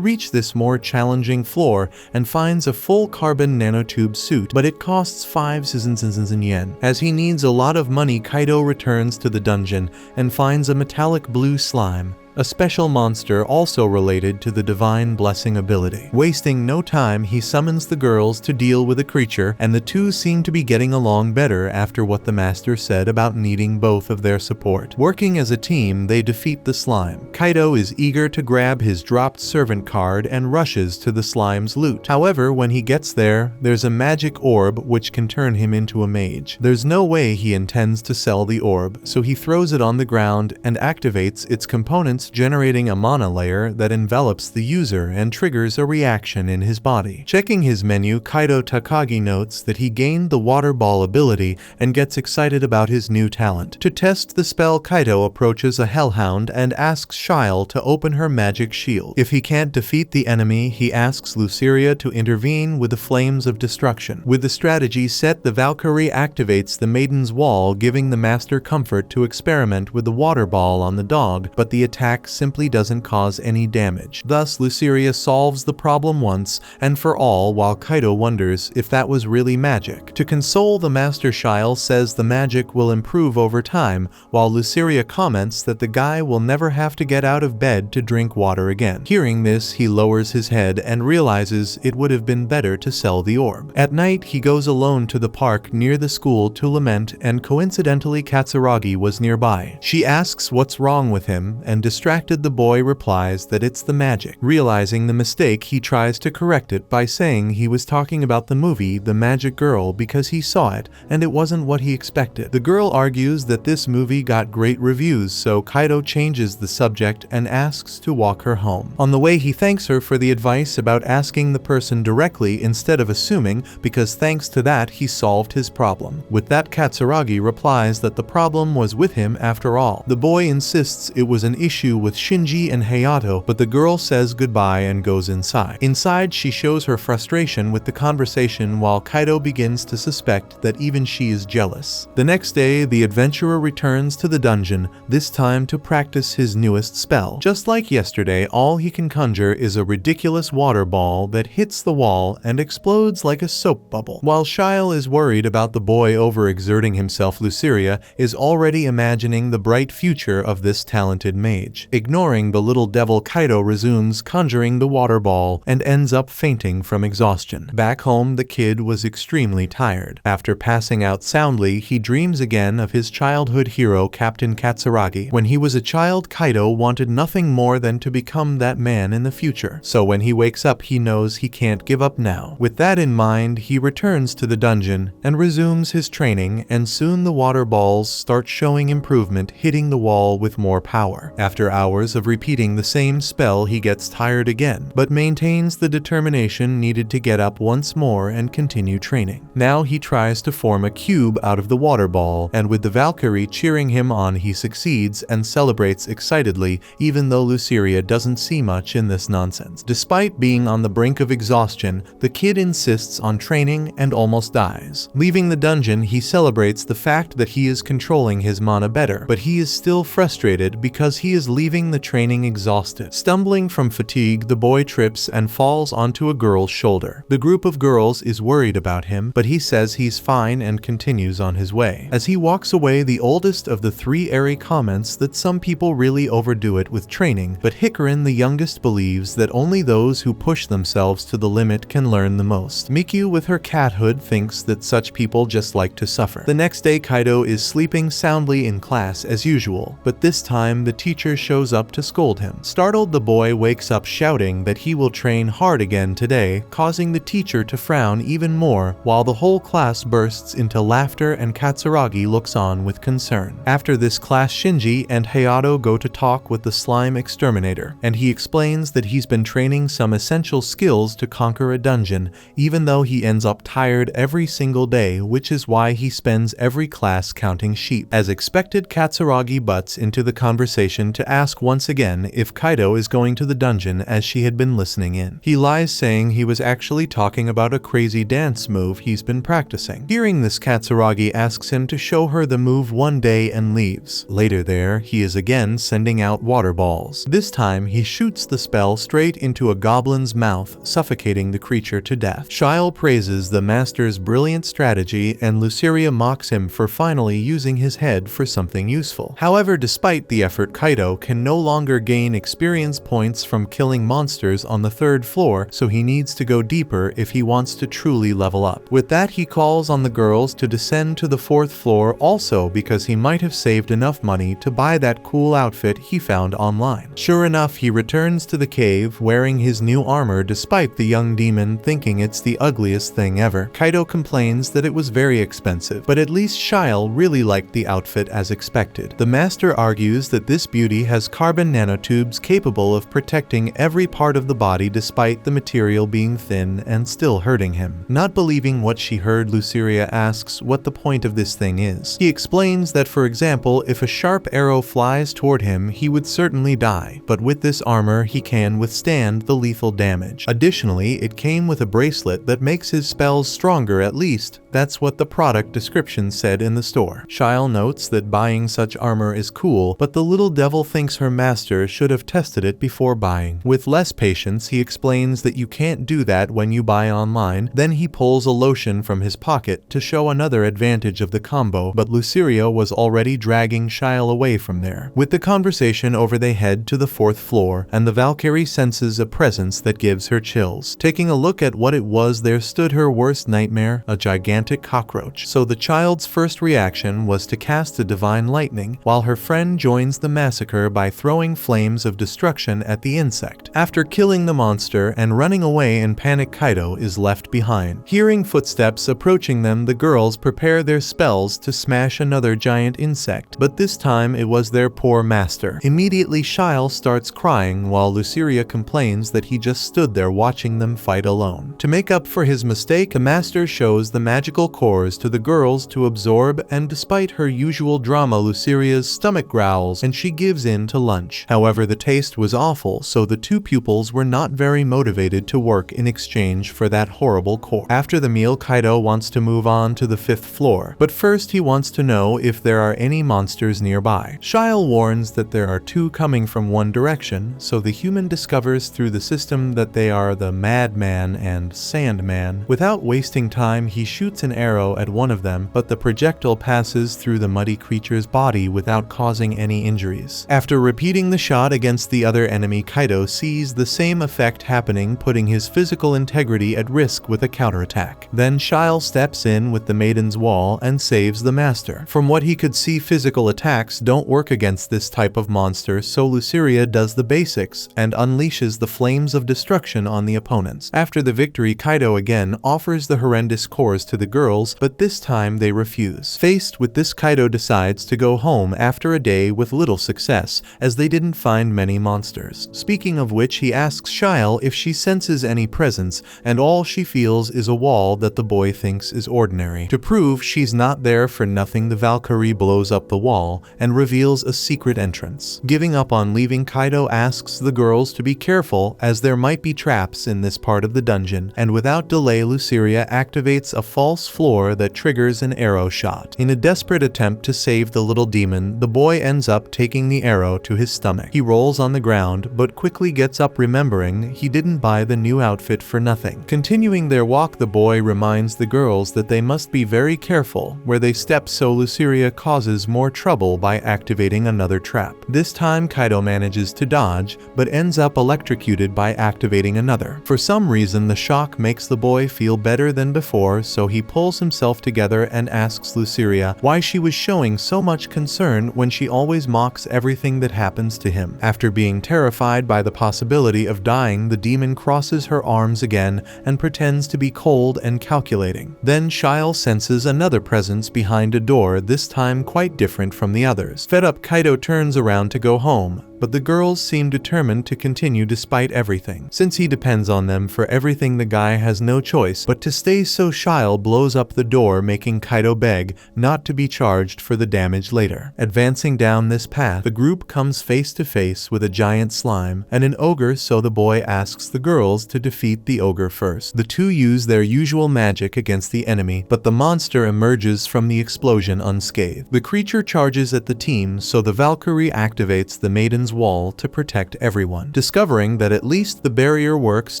reach this more challenging floor and finds a full carbon nanotube suit, but it costs 5,000 yen. As he needs a lot of money, Kaito returns to the dungeon and finds a metallic blue slime, a special monster also related to the divine blessing ability. Wasting no time, he summons the girls to deal with the creature, and the two seem to be getting along better after what the master said about needing both of their support. Working as a team, they defeat the slime. Kaito is eager to grab his dropped servant card and rushes to the slime's loot. However, when he gets there, there's a magic orb which can turn him into a mage. There's no way he intends to sell the orb, so he throws it on the ground and activates its components, generating a mana layer that envelops the user and triggers a reaction in his body. Checking his menu, Kaito Takagi notes that he gained the water ball ability and gets excited about his new talent. To test the spell, Kaito approaches a hellhound and asks Shyle to open her magic shield. If he can't defeat the enemy, he asks Luceria to intervene with the flames of destruction. With the strategy set, the Valkyrie activates the Maiden's Wall, giving the master comfort to experiment with the water ball on the dog, but the attack simply doesn't cause any damage. Thus, Luceria solves the problem once and for all, while Kaito wonders if that was really magic. To console the master, Shyle says the magic will improve over time, while Luceria comments that the guy will never have to get out of bed to drink water again. Hearing this, he lowers his head and realizes it would have been better to sell the orb. At night, he goes alone to the park near the school to lament, and coincidentally Katsuragi was nearby. She asks what's wrong with him, and distracted, the boy replies that it's the magic. Realizing the mistake, he tries to correct it by saying he was talking about the movie The Magic Girl because he saw it and it wasn't what he expected. The girl argues that this movie got great reviews, so Kaito changes the subject and asks to walk her home. On the way, he thanks her for the advice about asking the person directly instead of assuming, because thanks to that he solved his problem. With that, Katsuragi replies that the problem was with him after all. The boy insists it was an issue with Shinji and Hayato, but the girl says goodbye and goes inside. Inside, she shows her frustration with the conversation, while Kaito begins to suspect that even she is jealous. The next day, the adventurer returns to the dungeon, this time to practice his newest spell. Just like yesterday, all he can conjure is a ridiculous water ball that hits the wall and explodes like a soap bubble. While Shyle is worried about the boy overexerting himself, Luceria is already imagining the bright future of this talented mage. Ignoring the little devil, Kaito resumes conjuring the water ball and ends up fainting from exhaustion. Back home, the kid was extremely tired. After passing out soundly, he dreams again of his childhood hero, Captain Katsuragi. When he was a child, Kaito wanted nothing more than to become that man in the future. So when he wakes up, he knows he can't give up now. With that in mind, he returns to the dungeon and resumes his training, and soon the water balls start showing improvement, hitting the wall with more power. After hours of repeating the same spell, he gets tired again, but maintains the determination needed to get up once more and continue training. Now he tries to form a cube out of the water ball, and with the Valkyrie cheering him on, he succeeds and celebrates excitedly, even though Luceria doesn't see much in this nonsense. Despite being on the brink of exhaustion, the kid insists on training and almost dies. Leaving the dungeon, he celebrates the fact that he is controlling his mana better, but he is still frustrated because he is leaving the training exhausted. Stumbling from fatigue, the boy trips and falls onto a girl's shoulder. The group of girls is worried about him, but he says he's fine and continues on his way. As he walks away, the oldest of the three Eri comments that some people really overdo it with training, but Hikarin, the youngest, believes that only those who push themselves to the limit can learn the most. Mikyu, with her cathood, thinks that such people just like to suffer. The next day, Kaido is sleeping soundly in class as usual, but this time the teacher shows up to scold him. Startled, the boy wakes up shouting that he will train hard again today, causing the teacher to frown even more, while the whole class bursts into laughter and Katsuragi looks on with concern. After this class, Shinji and Hayato go to talk with the slime exterminator, and he explains that he's been training some essential skills to conquer a dungeon, even though he ends up tired every single day, which is why he spends every class counting sheep. As expected, Katsuragi butts into the conversation to ask once again if Kaido is going to the dungeon, as she had been listening in. He lies, saying he was actually talking about a crazy dance move he's been practicing. Hearing this, Katsuragi asks him to show her the move one day and leaves. Later there, he is again sending out water balls. This time, he shoots the spell straight into a goblin's mouth, suffocating the creature to death. Shyle praises the master's brilliant strategy, and Luceria mocks him for finally using his head for something useful. However, despite the effort, Kaido can no longer gain experience points from killing monsters on the 3rd floor, so he needs to go deeper if he wants to truly level up. With that, he calls on the girls to descend to the 4th floor, also because he might have saved enough money to buy that cool outfit he found online. Sure enough, he returns to the cave wearing his new armor, despite the young demon thinking it's the ugliest thing ever. Kaido complains that it was very expensive, but at least Shyle really liked the outfit as expected. The master argues that this beauty has carbon nanotubes capable of protecting every part of the body despite the material being thin and still hurting him. Not believing what she heard, Luceria asks what the point of this thing is. He explains that, for example, if a sharp arrow flies toward him, he would certainly die, but with this armor he can withstand the lethal damage. Additionally, it came with a bracelet that makes his spells stronger, at least that's what the product description said in the store. Shyle notes that buying such armor is cool, but the little devil thinks her master should have tested it before buying. With less patience, he explains that you can't do that when you buy online. Then he pulls a lotion from his pocket to show another advantage of the combo, but Luceria was already dragging Shyle away from there. With the conversation over, they head to the 4th floor, and the Valkyrie senses a presence that gives her chills. Taking a look at what it was, there stood her worst nightmare, a gigantic cockroach. So the child's first reaction was to cast a divine lightning, while her friend joins the massacre by throwing flames of destruction at the insect. After killing the monster and running away in panic, Kaido is left behind. Hearing footsteps approaching them, the girls prepare their spells to smash another giant insect, but this time it was their poor master. Immediately, Shyle starts crying while Luceria complains that he just stood there watching them fight alone. To make up for his mistake, the master shows the magical cores to the girls to absorb, and despite her usual drama, Luceria's stomach growls and she gives in to lunch. However, the taste was awful, so the two pupils were not very motivated to work in exchange for that horrible core. After the meal, Kaido wants to move on to the 5th floor, but first he wants to know if there are any monsters nearby. Shyle warns that there are 2 coming from one direction, so the human discovers through the system that they are the Madman and Sandman. Without wasting time, he shoots an arrow at one of them, but the projectile passes through the muddy creature's body without causing any injuries. After repeating the shot against the other enemy, Kaido sees the same effect happening, putting his physical integrity at risk with a counterattack. Then Shyle steps in with the Maiden's Wall and saves the master. From what he could see, physical attacks don't work against this type of monster, so Luceria does the basics and unleashes the flames of destruction on the opponents. After the victory, Kaido again offers the horrendous cores to the girls, but this time they refuse. Faced with this, Kaido decides to go home after a day with little success, as they didn't find many monsters. Speaking of which, he asks Shyle if she senses any presence, and all she feels is a wall that the boy thinks is ordinary. To prove she's not there for nothing, the Valkyrie blows up the wall and reveals a secret entrance. Giving up on leaving, Kaido asks the girls to be careful, as there might be traps in this part of the dungeon, again, and without delay Luceria activates a false floor that triggers an arrow shot. In a desperate attempt to save the little demon, the boy ends up taking the arrow to his stomach. He rolls on the ground, but quickly gets up remembering he didn't buy the new outfit for nothing. Continuing their walk, the boy reminds the girls that they must be very careful where they step, so Luceria causes more trouble by activating another trap. This time Kaito manages to dodge, but ends up electrocuted by activating another. For some reason the shock makes the boy feel better than before, so he pulls himself together and asks Luceria why she was showing so much concern when she always mocks everything that happens to him. After being terrified by the possibility of dying, the demon crosses her arms again and pretends to be cold and calculating. Then Shile senses another presence behind a door, this time quite different from the others. Fed up, Kaito turns around to go home, but the girls seem determined to continue despite everything. Since he depends on them for everything, the guy has no choice but to stay, so Shile blows up the door, making Kaito beg not to be charged for the damage later. Advancing down this path, the group comes face to face with a giant slime and an ogre, so the boy asks the girls to defeat the ogre first. The two use their usual magic against the enemy, but the monster emerges from the explosion unscathed. The creature charges at the team, so the Valkyrie activates the maiden's wall to protect everyone. Discovering that at least the barrier works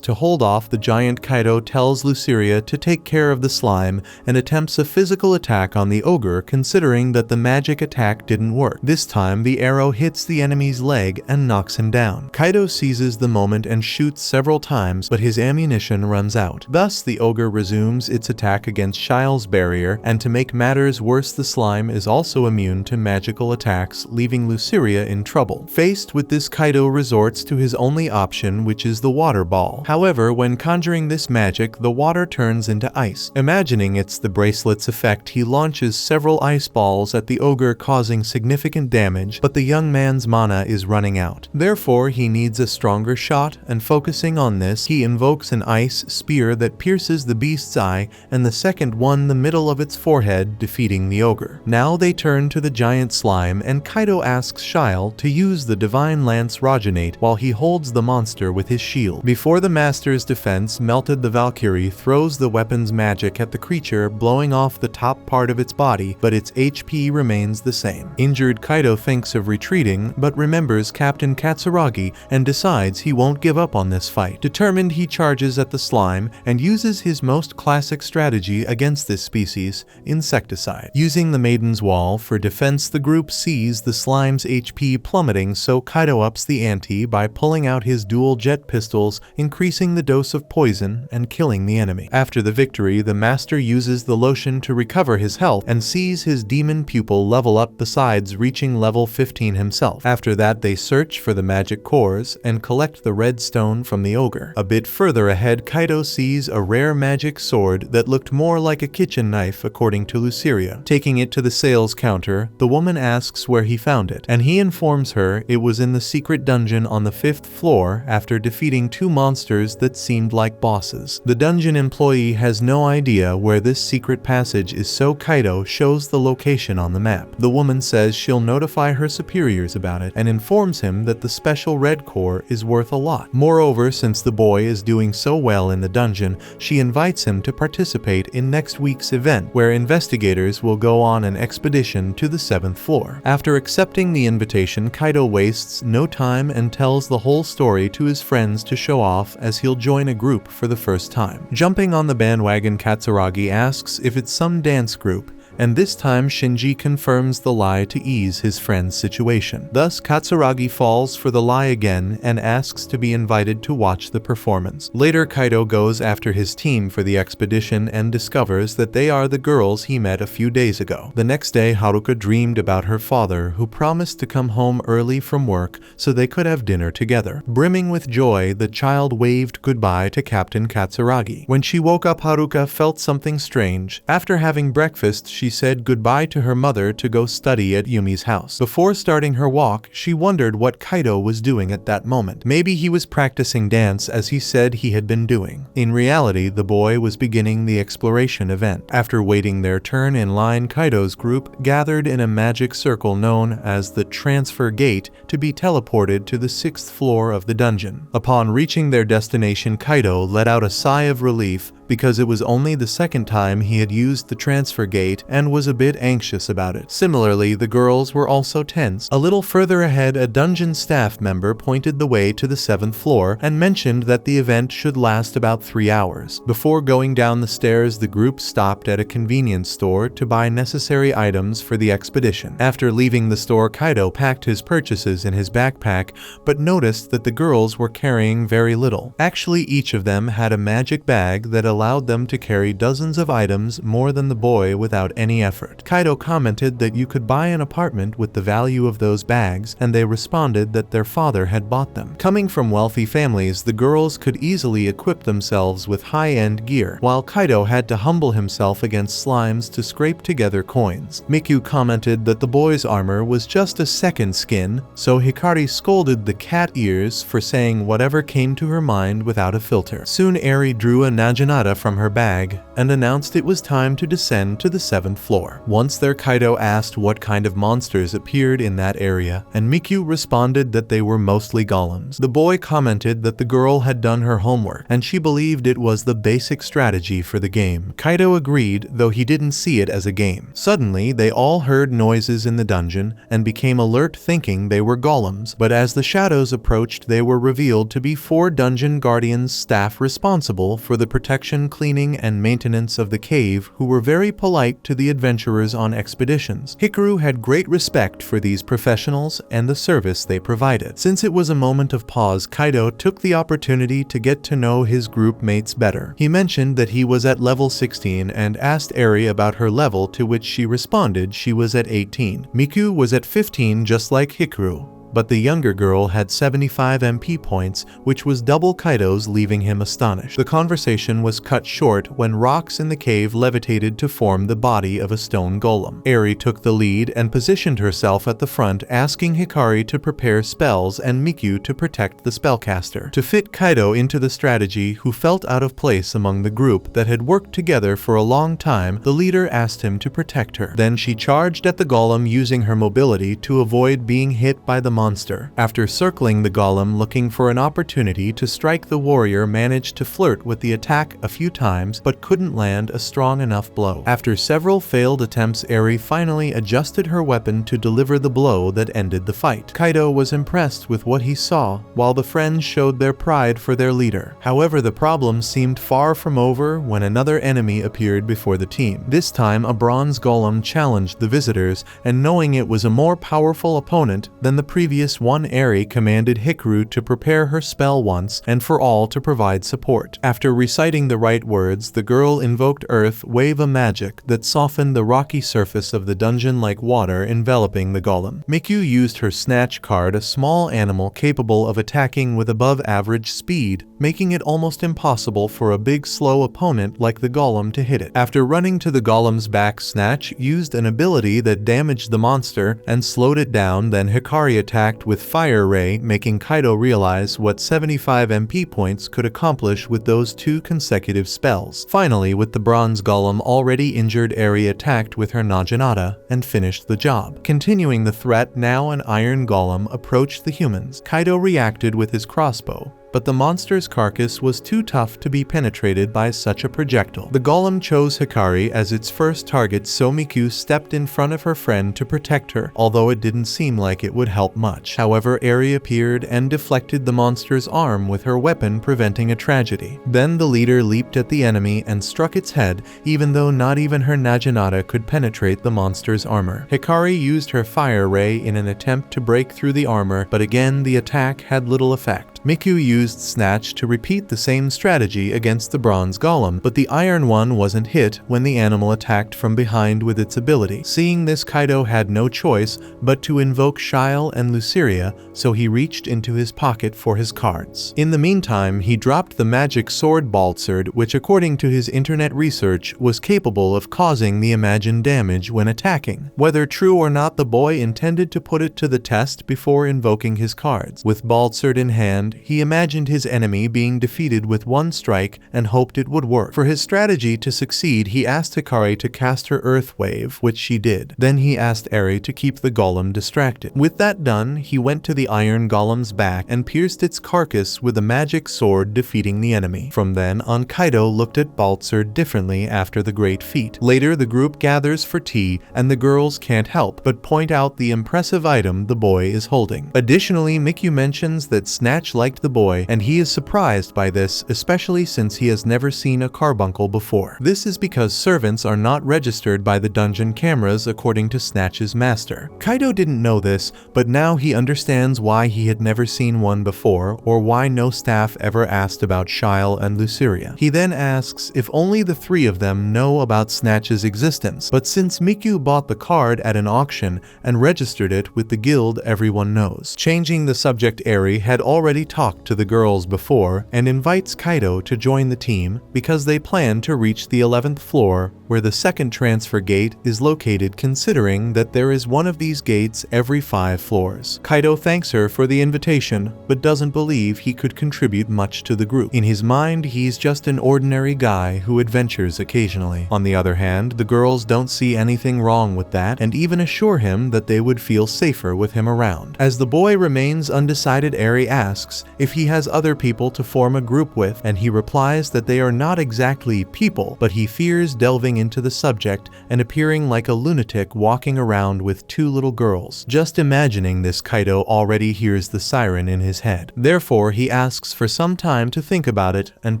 to hold off the giant, Kaito tells Luceria to take care of the slime and attempts a physical attack on the ogre, considering that the magic attack didn't work. This time the arrow hits the enemy's leg and knocks him down. Kaito seizes the moment and shoots several times, but his ammunition runs out. Thus the ogre resumes its attack against Shile's barrier, and to make matters worse, the slime is also immune to magical attacks, leaving Luceria in trouble. Faced with this, Kaito resorts to his only option, which is the water ball. However, when conjuring this magic, the water turns into ice. Imagining it's the bracelet's effect, he launches several ice balls at the ogre, causing significant damage, but the young man's mana is running out. Therefore, he needs a stronger shot, and focusing on this, he invokes an ice spear that pierces the beast's eye, and the second one the middle of its forehead, defeating the ogre. Now they turn to the giant slime, and Kaito asks Shile to use the Divine Lance Rogenate while he holds the monster with his shield. Before the master's defense melted, the Valkyrie throws the weapon's magic at the creature, blowing off the top part of its body, but its HP remains the same. Injured, Kaito thinks of retreating, but remembers Captain Katsuragi and decides he won't give up on this fight. Determined, he charges at the slime and uses his most classic strategy against this species, insecticide. Using the maiden's wall for defense, the group sees the slime's HP plummeting, so Kaito ups the ante by pulling out his dual jet pistols, increasing the dose of poison and killing the enemy. After the victory, the master uses the lotion to recover his health and sees his demon pupil level up, besides reaching level 15 himself. After that, they search for the magic cores and collect the red stone from the ogre. A bit further ahead, Kaito sees a rare magic sword that looked more like a kitchen knife, according to Luceria. Taking it to the sales counter, the woman asks where he found it, and he informs her it was in the secret dungeon on the 5th floor after defeating two monsters that seemed like bosses. The dungeon employee has no idea where this secret passage is, so Kaito shows the location on the map. The woman says she'll notify her superiors about it and informs him that the special red core is worth a lot. Moreover, since the boy is doing so well in the dungeon, she invites him to participate in next week's event, where investigators will go on an expedition to the 7th floor. After accepting the invitation, Kaito wastes no time and tells the whole story to his friends to show off, as he'll join a group for the first time. Jumping on the bandwagon, Katsuragi asks if it's some dance group, and this time Shinji confirms the lie to ease his friend's situation. Thus, Katsuragi falls for the lie again and asks to be invited to watch the performance. Later, Kaito goes after his team for the expedition and discovers that they are the girls he met a few days ago. The next day, Haruka dreamed about her father, who promised to come home early from work so they could have dinner together. Brimming with joy, the child waved goodbye to Captain Katsuragi. When she woke up, Haruka felt something strange. After having breakfast, she she said goodbye to her mother to go study at Yumi's house. Before starting her walk, she wondered what Kaito was doing at that moment. Maybe he was practicing dance as he said he had been doing. In reality, the boy was beginning the exploration event. After waiting their turn in line, Kaito's group gathered in a magic circle known as the Transfer Gate to be teleported to the 6th floor of the dungeon. Upon reaching their destination, Kaito let out a sigh of relief because it was only the second time he had used the transfer gate and was a bit anxious about it. Similarly, the girls were also tense. A little further ahead, a dungeon staff member pointed the way to the 7th floor and mentioned that the event should last about 3 hours. Before going down the stairs, the group stopped at a convenience store to buy necessary items for the expedition. After leaving the store, Kaito packed his purchases in his backpack, but noticed that the girls were carrying very little. Actually, each of them had a magic bag that allowed them to carry dozens of items more than the boy without any effort. Kaito commented that you could buy an apartment with the value of those bags, and they responded that their father had bought them. Coming from wealthy families, the girls could easily equip themselves with high-end gear, while Kaito had to humble himself against slimes to scrape together coins. Miku commented that the boy's armor was just a second skin, so Hikari scolded the cat ears for saying whatever came to her mind without a filter. Soon Eri drew a naginata from her bag and announced it was time to descend to the 7th floor. Once there, Kaito asked what kind of monsters appeared in that area, and Miku responded that they were mostly golems. The boy commented that the girl had done her homework, and she believed it was the basic strategy for the game. Kaito agreed, though he didn't see it as a game. Suddenly, they all heard noises in the dungeon and became alert, thinking they were golems, but as the shadows approached, they were revealed to be 4 dungeon guardians staff responsible for the protection, cleaning, and maintenance of the cave, who were very polite to the adventurers on expeditions. Hikaru had great respect for these professionals and the service they provided. Since it was a moment of pause, Kaito took the opportunity to get to know his group mates better. He mentioned that he was at level 16 and asked Eri about her level, to which she responded she was at 18. Miku was at 15 just like Hikaru, but the younger girl had 75 MP points, which was double Kaito's, leaving him astonished. The conversation was cut short when rocks in the cave levitated to form the body of a stone golem. Eri took the lead and positioned herself at the front, asking Hikari to prepare spells and Miku to protect the spellcaster. To fit Kaito into the strategy, who felt out of place among the group that had worked together for a long time, the leader asked him to protect her. Then she charged at the golem using her mobility to avoid being hit by the monster. After circling the golem looking for an opportunity to strike, the warrior managed to flirt with the attack a few times but couldn't land a strong enough blow. After several failed attempts, Eri finally adjusted her weapon to deliver the blow that ended the fight. Kaito was impressed with what he saw, while the friends showed their pride for their leader. However, the problem seemed far from over when another enemy appeared before the team. This time, a bronze golem challenged the visitors, and knowing it was a more powerful opponent than the previous one, Eri commanded Hikaru to prepare her spell once and for all to provide support. After reciting the right words, the girl invoked Earth Wave, a magic that softened the rocky surface of the dungeon like water enveloping the golem. Miku used her snatch card, a small animal capable of attacking with above average speed, making it almost impossible for a big slow opponent like the golem to hit it. After running to the golem's back, Snatch used an ability that damaged the monster and slowed it down. Then Hikari attacked with Fire Ray, making Kaito realize what 75 MP points could accomplish with those 2 consecutive spells. Finally, with the bronze golem already injured, Eri attacked with her naginata and finished the job. Continuing the threat, now an iron golem approached the humans. Kaito reacted with his crossbow, but the monster's carcass was too tough to be penetrated by such a projectile. The golem chose Hikari as its first target, so Miku stepped in front of her friend to protect her, although it didn't seem like it would help much. However, Eri appeared and deflected the monster's arm with her weapon, preventing a tragedy. Then the leader leaped at the enemy and struck its head, even though not even her naginata could penetrate the monster's armor. Hikari used her Fire Ray in an attempt to break through the armor, but again the attack had little effect. Miku used Snatch to repeat the same strategy against the bronze golem, but the iron one wasn't hit when the animal attacked from behind with its ability. Seeing this, Kaito had no choice but to invoke Shyle and Luceria, so he reached into his pocket for his cards. In the meantime, he dropped the magic sword Baltzard, which according to his internet research was capable of causing the imagined damage when attacking. Whether true or not, the boy intended to put it to the test before invoking his cards. With Baltzard in hand, he imagined his enemy being defeated with one strike and hoped it would work. For his strategy to succeed, he asked Hikari to cast her Earth Wave, which she did. Then he asked Eri to keep the golem distracted. With that done, he went to the iron golem's back and pierced its carcass with a magic sword, defeating the enemy. From then on, Kaito looked at Baltzard differently after the great feat. Later, the group gathers for tea, and the girls can't help but point out the impressive item the boy is holding. Additionally, Miku mentions that Snatch liked the boy, and he is surprised by this, especially since he has never seen a carbuncle before. This is because servants are not registered by the dungeon cameras according to Snatch's master. Kaito didn't know this, but now he understands why he had never seen one before, or why no staff ever asked about Shyle and Luceria. He then asks if only the three of them know about Snatch's existence, but since Miku bought the card at an auction and registered it with the guild, everyone knows. Changing the subject, Eri had already talked to the girls before and invites Kaito to join the team because they plan to reach the 11th floor where the second transfer gate is located, considering that there is one of these gates every 5 floors. Kaito thanks her for the invitation, but doesn't believe he could contribute much to the group. In his mind, he's just an ordinary guy who adventures occasionally. On the other hand, the girls don't see anything wrong with that and even assure him that they would feel safer with him around. As the boy remains undecided, Eri asks if he has other people to form a group with, and he replies that they are not exactly people, but he fears delving into the subject and appearing like a lunatic walking around with 2 little girls. Just imagining this, Kaito already hears the siren in his head. Therefore, he asks for some time to think about it and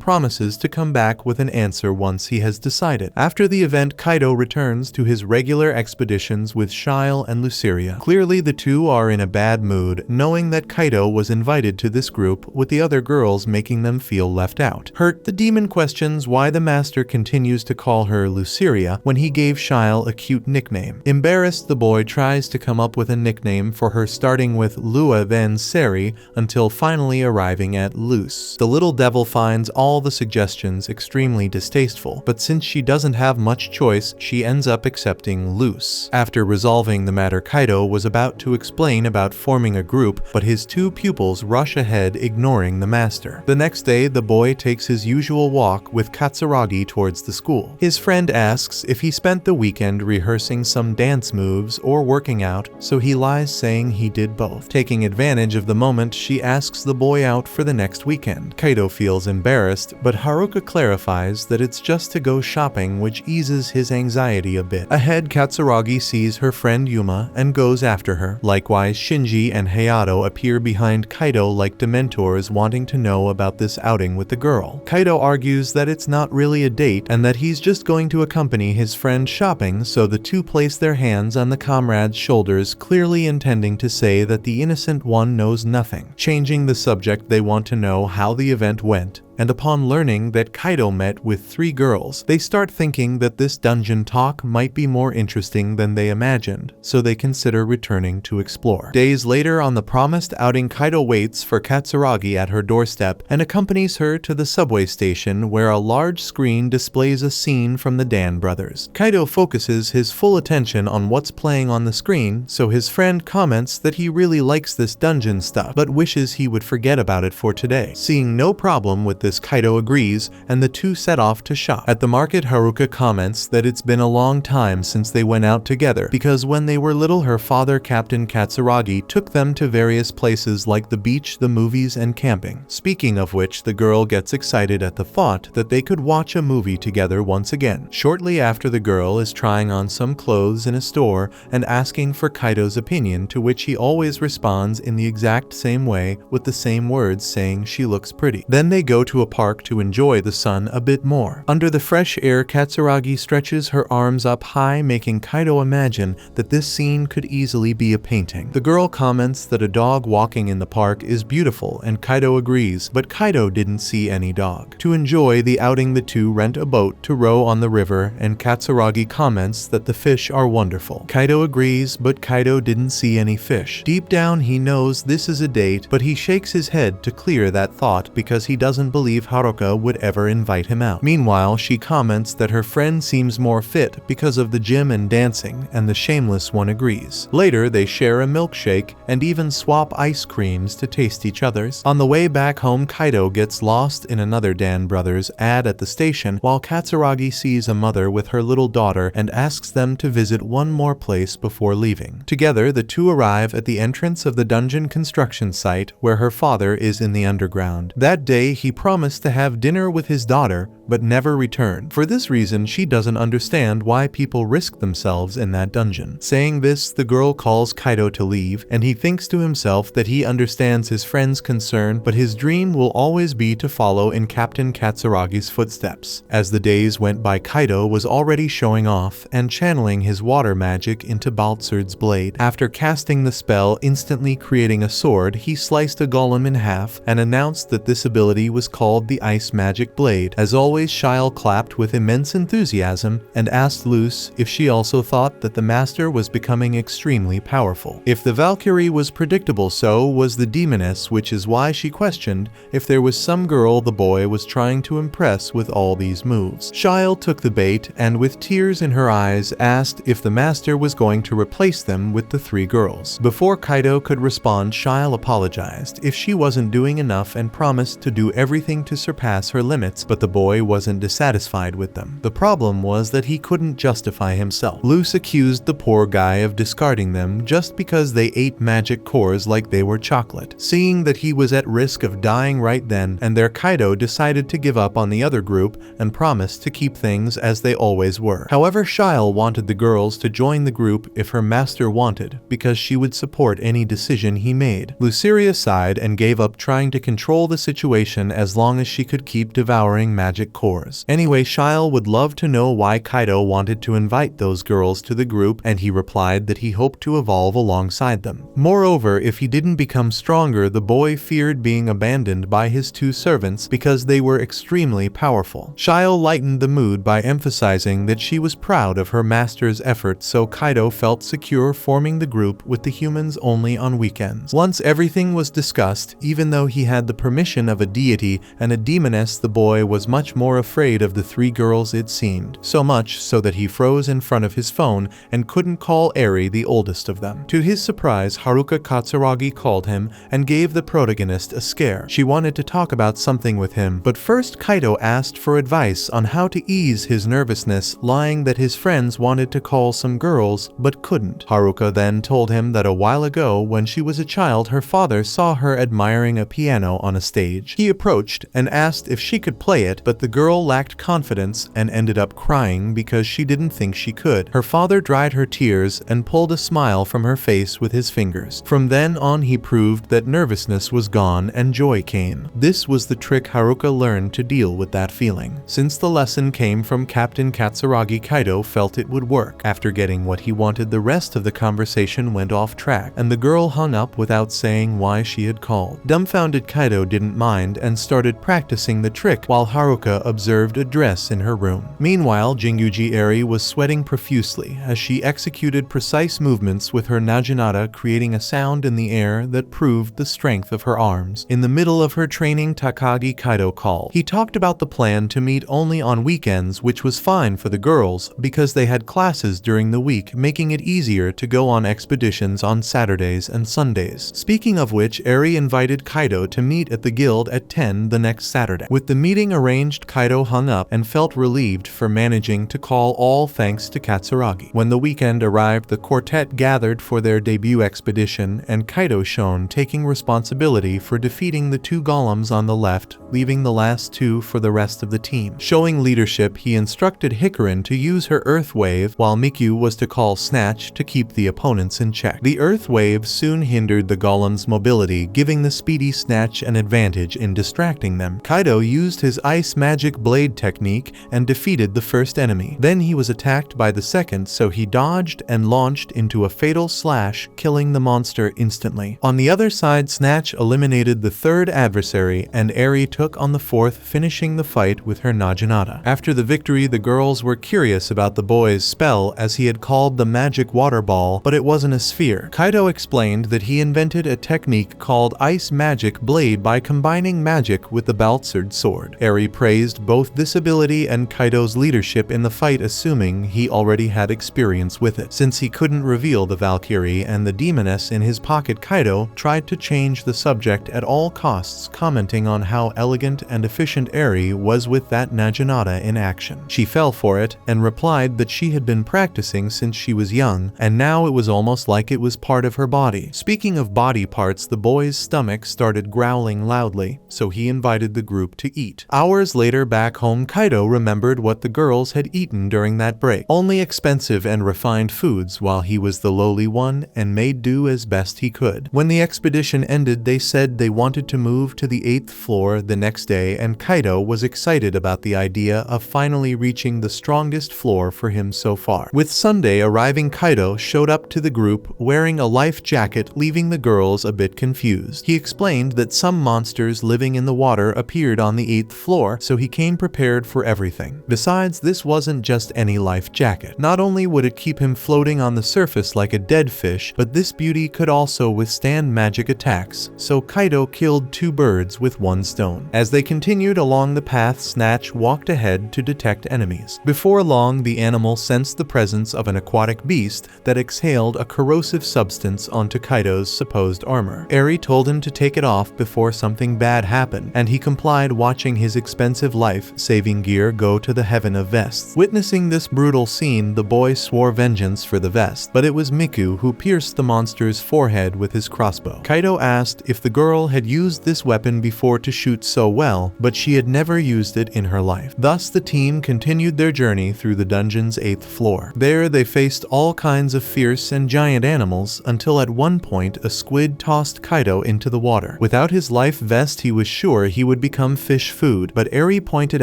promises to come back with an answer once he has decided. After the event, Kaito returns to his regular expeditions with Shyle and Luceria. Clearly, the two are in a bad mood, knowing that Kaito was invited to this group, with the other girls making them feel left out. Hurt, the demon questions why the master continues to call her Luceria when he gave Shyle a cute nickname. Embarrassed, the boy tries to come up with a nickname for her, starting with Lua, then Seri, until finally arriving at Luce. The little devil finds all the suggestions extremely distasteful, but since she doesn't have much choice, she ends up accepting Luce. After resolving the matter, Kaito was about to explain about forming a group, but his 2 pupils rush ahead, ignoring the master. The next day, the boy takes his usual walk with Katsuragi towards the school. His friend asks if he spent the weekend rehearsing some dance moves or working out, so he lies, saying he did both. Taking advantage of the moment, she asks the boy out for the next weekend. Kaito feels embarrassed, but Haruka clarifies that it's just to go shopping, which eases his anxiety a bit. Ahead, Katsuragi sees her friend Yuma and goes after her. Likewise, Shinji and Hayato appear behind Kaito like dementors, wanting to know about this outing with the girl. Kaito argues that it's not really a date and that he's just going to accompany his friend shopping, so the two place their hands on the comrade's shoulders, clearly intending to say that the innocent one knows nothing. Changing the subject, they want to know how the event went, and upon learning that Kaito met with 3 girls, they start thinking that this dungeon talk might be more interesting than they imagined, so they consider returning to explore. Days later, on the promised outing, Kaito waits for Katsuragi at her doorstep and accompanies her to the subway station, where a large screen displays a scene from the Dan brothers. Kaito focuses his full attention on what's playing on the screen, so his friend comments that he really likes this dungeon stuff, but wishes he would forget about it for today. Seeing no problem with this, Kaito agrees, and the two set off to shop. At the market, Haruka comments that it's been a long time since they went out together, because when they were little, her father, Captain Katsuragi, took them to various places like the beach, the movies, and camping. Speaking of which, the girl gets excited at the thought that they could watch a movie together once again. Shortly after, the girl is trying on some clothes in a store and asking for Kaito's opinion, to which he always responds in the exact same way with the same words, saying she looks pretty. Then they go to a park to enjoy the sun a bit more. Under the fresh air, Katsuragi stretches her arms up high, making Kaito imagine that this scene could easily be a painting. The girl comments that a dog walking in the park is beautiful, and Kaito agrees, but Kaito didn't see any dog. To enjoy the outing, the two rent a boat to row on the river, and Katsuragi comments that the fish are wonderful. Kaito agrees, but Kaito didn't see any fish. Deep down, he knows this is a date, but he shakes his head to clear that thought because he doesn't believe Haruka would ever invite him out. Meanwhile, she comments that her friend seems more fit because of the gym and dancing, and the shameless one agrees. Later, they share a milkshake and even swap ice creams to taste each other's. On the way back home, Kaito gets lost in another Dan Brothers ad at the station, while Katsuragi sees a mother with her little daughter and asks them to visit one more place before leaving. Together, the two arrive at the entrance of the dungeon construction site where her father is in the underground. That day, he promised to have dinner with his daughter, but never return. For this reason, she doesn't understand why people risk themselves in that dungeon. Saying this, the girl calls Kaito to leave, and he thinks to himself that he understands his friend's concern, but his dream will always be to follow in Captain Katsuragi's footsteps. As the days went by, Kaito was already showing off and channeling his water magic into Baltzard's blade. After casting the spell, instantly creating a sword, he sliced a golem in half and announced that this ability was called the Ice Magic Blade. As always, Shyle clapped with immense enthusiasm and asked Luce if she also thought that the master was becoming extremely powerful. If the Valkyrie was predictable, so was the demoness, which is why she questioned if there was some girl the boy was trying to impress with all these moves. Shyle took the bait and with tears in her eyes asked if the master was going to replace them with the three girls. Before Kaito could respond, Shyle apologized if she wasn't doing enough and promised to do everything to surpass her limits, but the boy wasn't dissatisfied with them. The problem was that he couldn't justify himself. Luce accused the poor guy of discarding them just because they ate magic cores like they were chocolate. Seeing that he was at risk of dying right then and there, Kaito decided to give up on the other group and promised to keep things as they always were. However, Shyle wanted the girls to join the group if her master wanted, because she would support any decision he made. Luceria sighed and gave up trying to control the situation as long as she could keep devouring magic cores. Anyway, Shyle would love to know why Kaito wanted to invite those girls to the group, and he replied that he hoped to evolve alongside them. Moreover, if he didn't become stronger, the boy feared being abandoned by his two servants because they were extremely powerful. Shyle lightened the mood by emphasizing that she was proud of her master's efforts, so Kaito felt secure forming the group with the humans only on weekends. Once everything was discussed, even though he had the permission of a deity and a demoness, the boy was much more afraid of the three girls, it seemed. So much so that he froze in front of his phone and couldn't call Eri, the oldest of them. To his surprise, Haruka Katsuragi called him and gave the protagonist a scare. She wanted to talk about something with him, but first Kaito asked for advice on how to ease his nervousness, lying that his friends wanted to call some girls but couldn't. Haruka then told him that a while ago, when she was a child, her father saw her admiring a piano on a stage. He approached and asked if she could play it, but the girl lacked confidence and ended up crying because she didn't think she could. Her father dried her tears and pulled a smile from her face with his fingers. From then on, he proved that nervousness was gone and joy came. This was the trick Haruka learned to deal with that feeling. Since the lesson came from Captain Katsuragi, Kaito felt it would work. After getting what he wanted, the rest of the conversation went off track, and the girl hung up without saying why she had called. Dumbfounded, Kaito didn't mind and started practicing the trick while Haruka observed a dress in her room. Meanwhile, Jinguji Eri was sweating profusely as she executed precise movements with her naginata, creating a sound in the air that proved the strength of her arms. In the middle of her training, Takagi Kaito called. He talked about the plan to meet only on weekends, which was fine for the girls because they had classes during the week, making it easier to go on expeditions on Saturdays and Sundays. Speaking of which, Eri invited Kaito to meet at the guild at 10 the next Saturday. With the meeting arranged, Kaito hung up and felt relieved for managing to call, all thanks to Katsuragi. When the weekend arrived, the quartet gathered for their debut expedition, and Kaito shone, taking responsibility for defeating the two golems on the left, leaving the last two for the rest of the team. Showing leadership, he instructed Hikarin to use her Earth Wave, while Mikyu was to call Snatch to keep the opponents in check. The Earth Wave soon hindered the golem's mobility, giving the speedy Snatch an advantage in distracting distracting them. Kaito used his ice magic blade technique and defeated the first enemy. Then he was attacked by the second, so he dodged and launched into a fatal slash, killing the monster instantly. On the other side, Snatch eliminated the third adversary, and Eri took on the fourth, finishing the fight with her Naginata. After the victory, the girls were curious about the boy's spell, as he had called the magic water ball, but it wasn't a sphere. Kaito explained that he invented a technique called ice magic blade by combining magic with the Baltzard sword. Eri praised both this ability and Kaito's leadership in the fight, assuming he already had experience with it. Since he couldn't reveal the Valkyrie and the demoness in his pocket, Kaito tried to change the subject at all costs, commenting on how elegant and efficient Eri was with that Naginata in action. She fell for it and replied that she had been practicing since she was young, and now it was almost like it was part of her body. Speaking of body parts, the boy's stomach started growling loudly, so he invited the group to eat. Hours later, back home, Kaito remembered what the girls had eaten during that break. Only expensive and refined foods, while he was the lowly one and made do as best he could. When the expedition ended, they said they wanted to move to the 8th floor the next day, and Kaito was excited about the idea of finally reaching the strongest floor for him so far. With Sunday arriving, Kaito showed up to the group wearing a life jacket, leaving the girls a bit confused. He explained that some monsters living in the water appeared on the 8th floor, so he came prepared for everything. Besides, this wasn't just any life jacket. Not only would it keep him floating on the surface like a dead fish, but this beauty could also withstand magic attacks, so Kaito killed 2 birds with 1 stone. As they continued along the path, Snatch walked ahead to detect enemies. Before long, the animal sensed the presence of an aquatic beast that exhaled a corrosive substance onto Kaito's supposed armor. Eri told him to take it off before something bad happened, and he complied, watching his expensive life-saving gear go to the heaven of vests. Witnessing this brutal scene, the boy swore vengeance for the vest, but it was Miku who pierced the monster's forehead with his crossbow. Kaito asked if the girl had used this weapon before to shoot so well, but she had never used it in her life. Thus, the team continued their journey through the dungeon's 8th floor. There, they faced all kinds of fierce and giant animals, until at one point a squid tossed Kaito into the water. Without his life vest, he was sure he would become fish food, but Eri pointed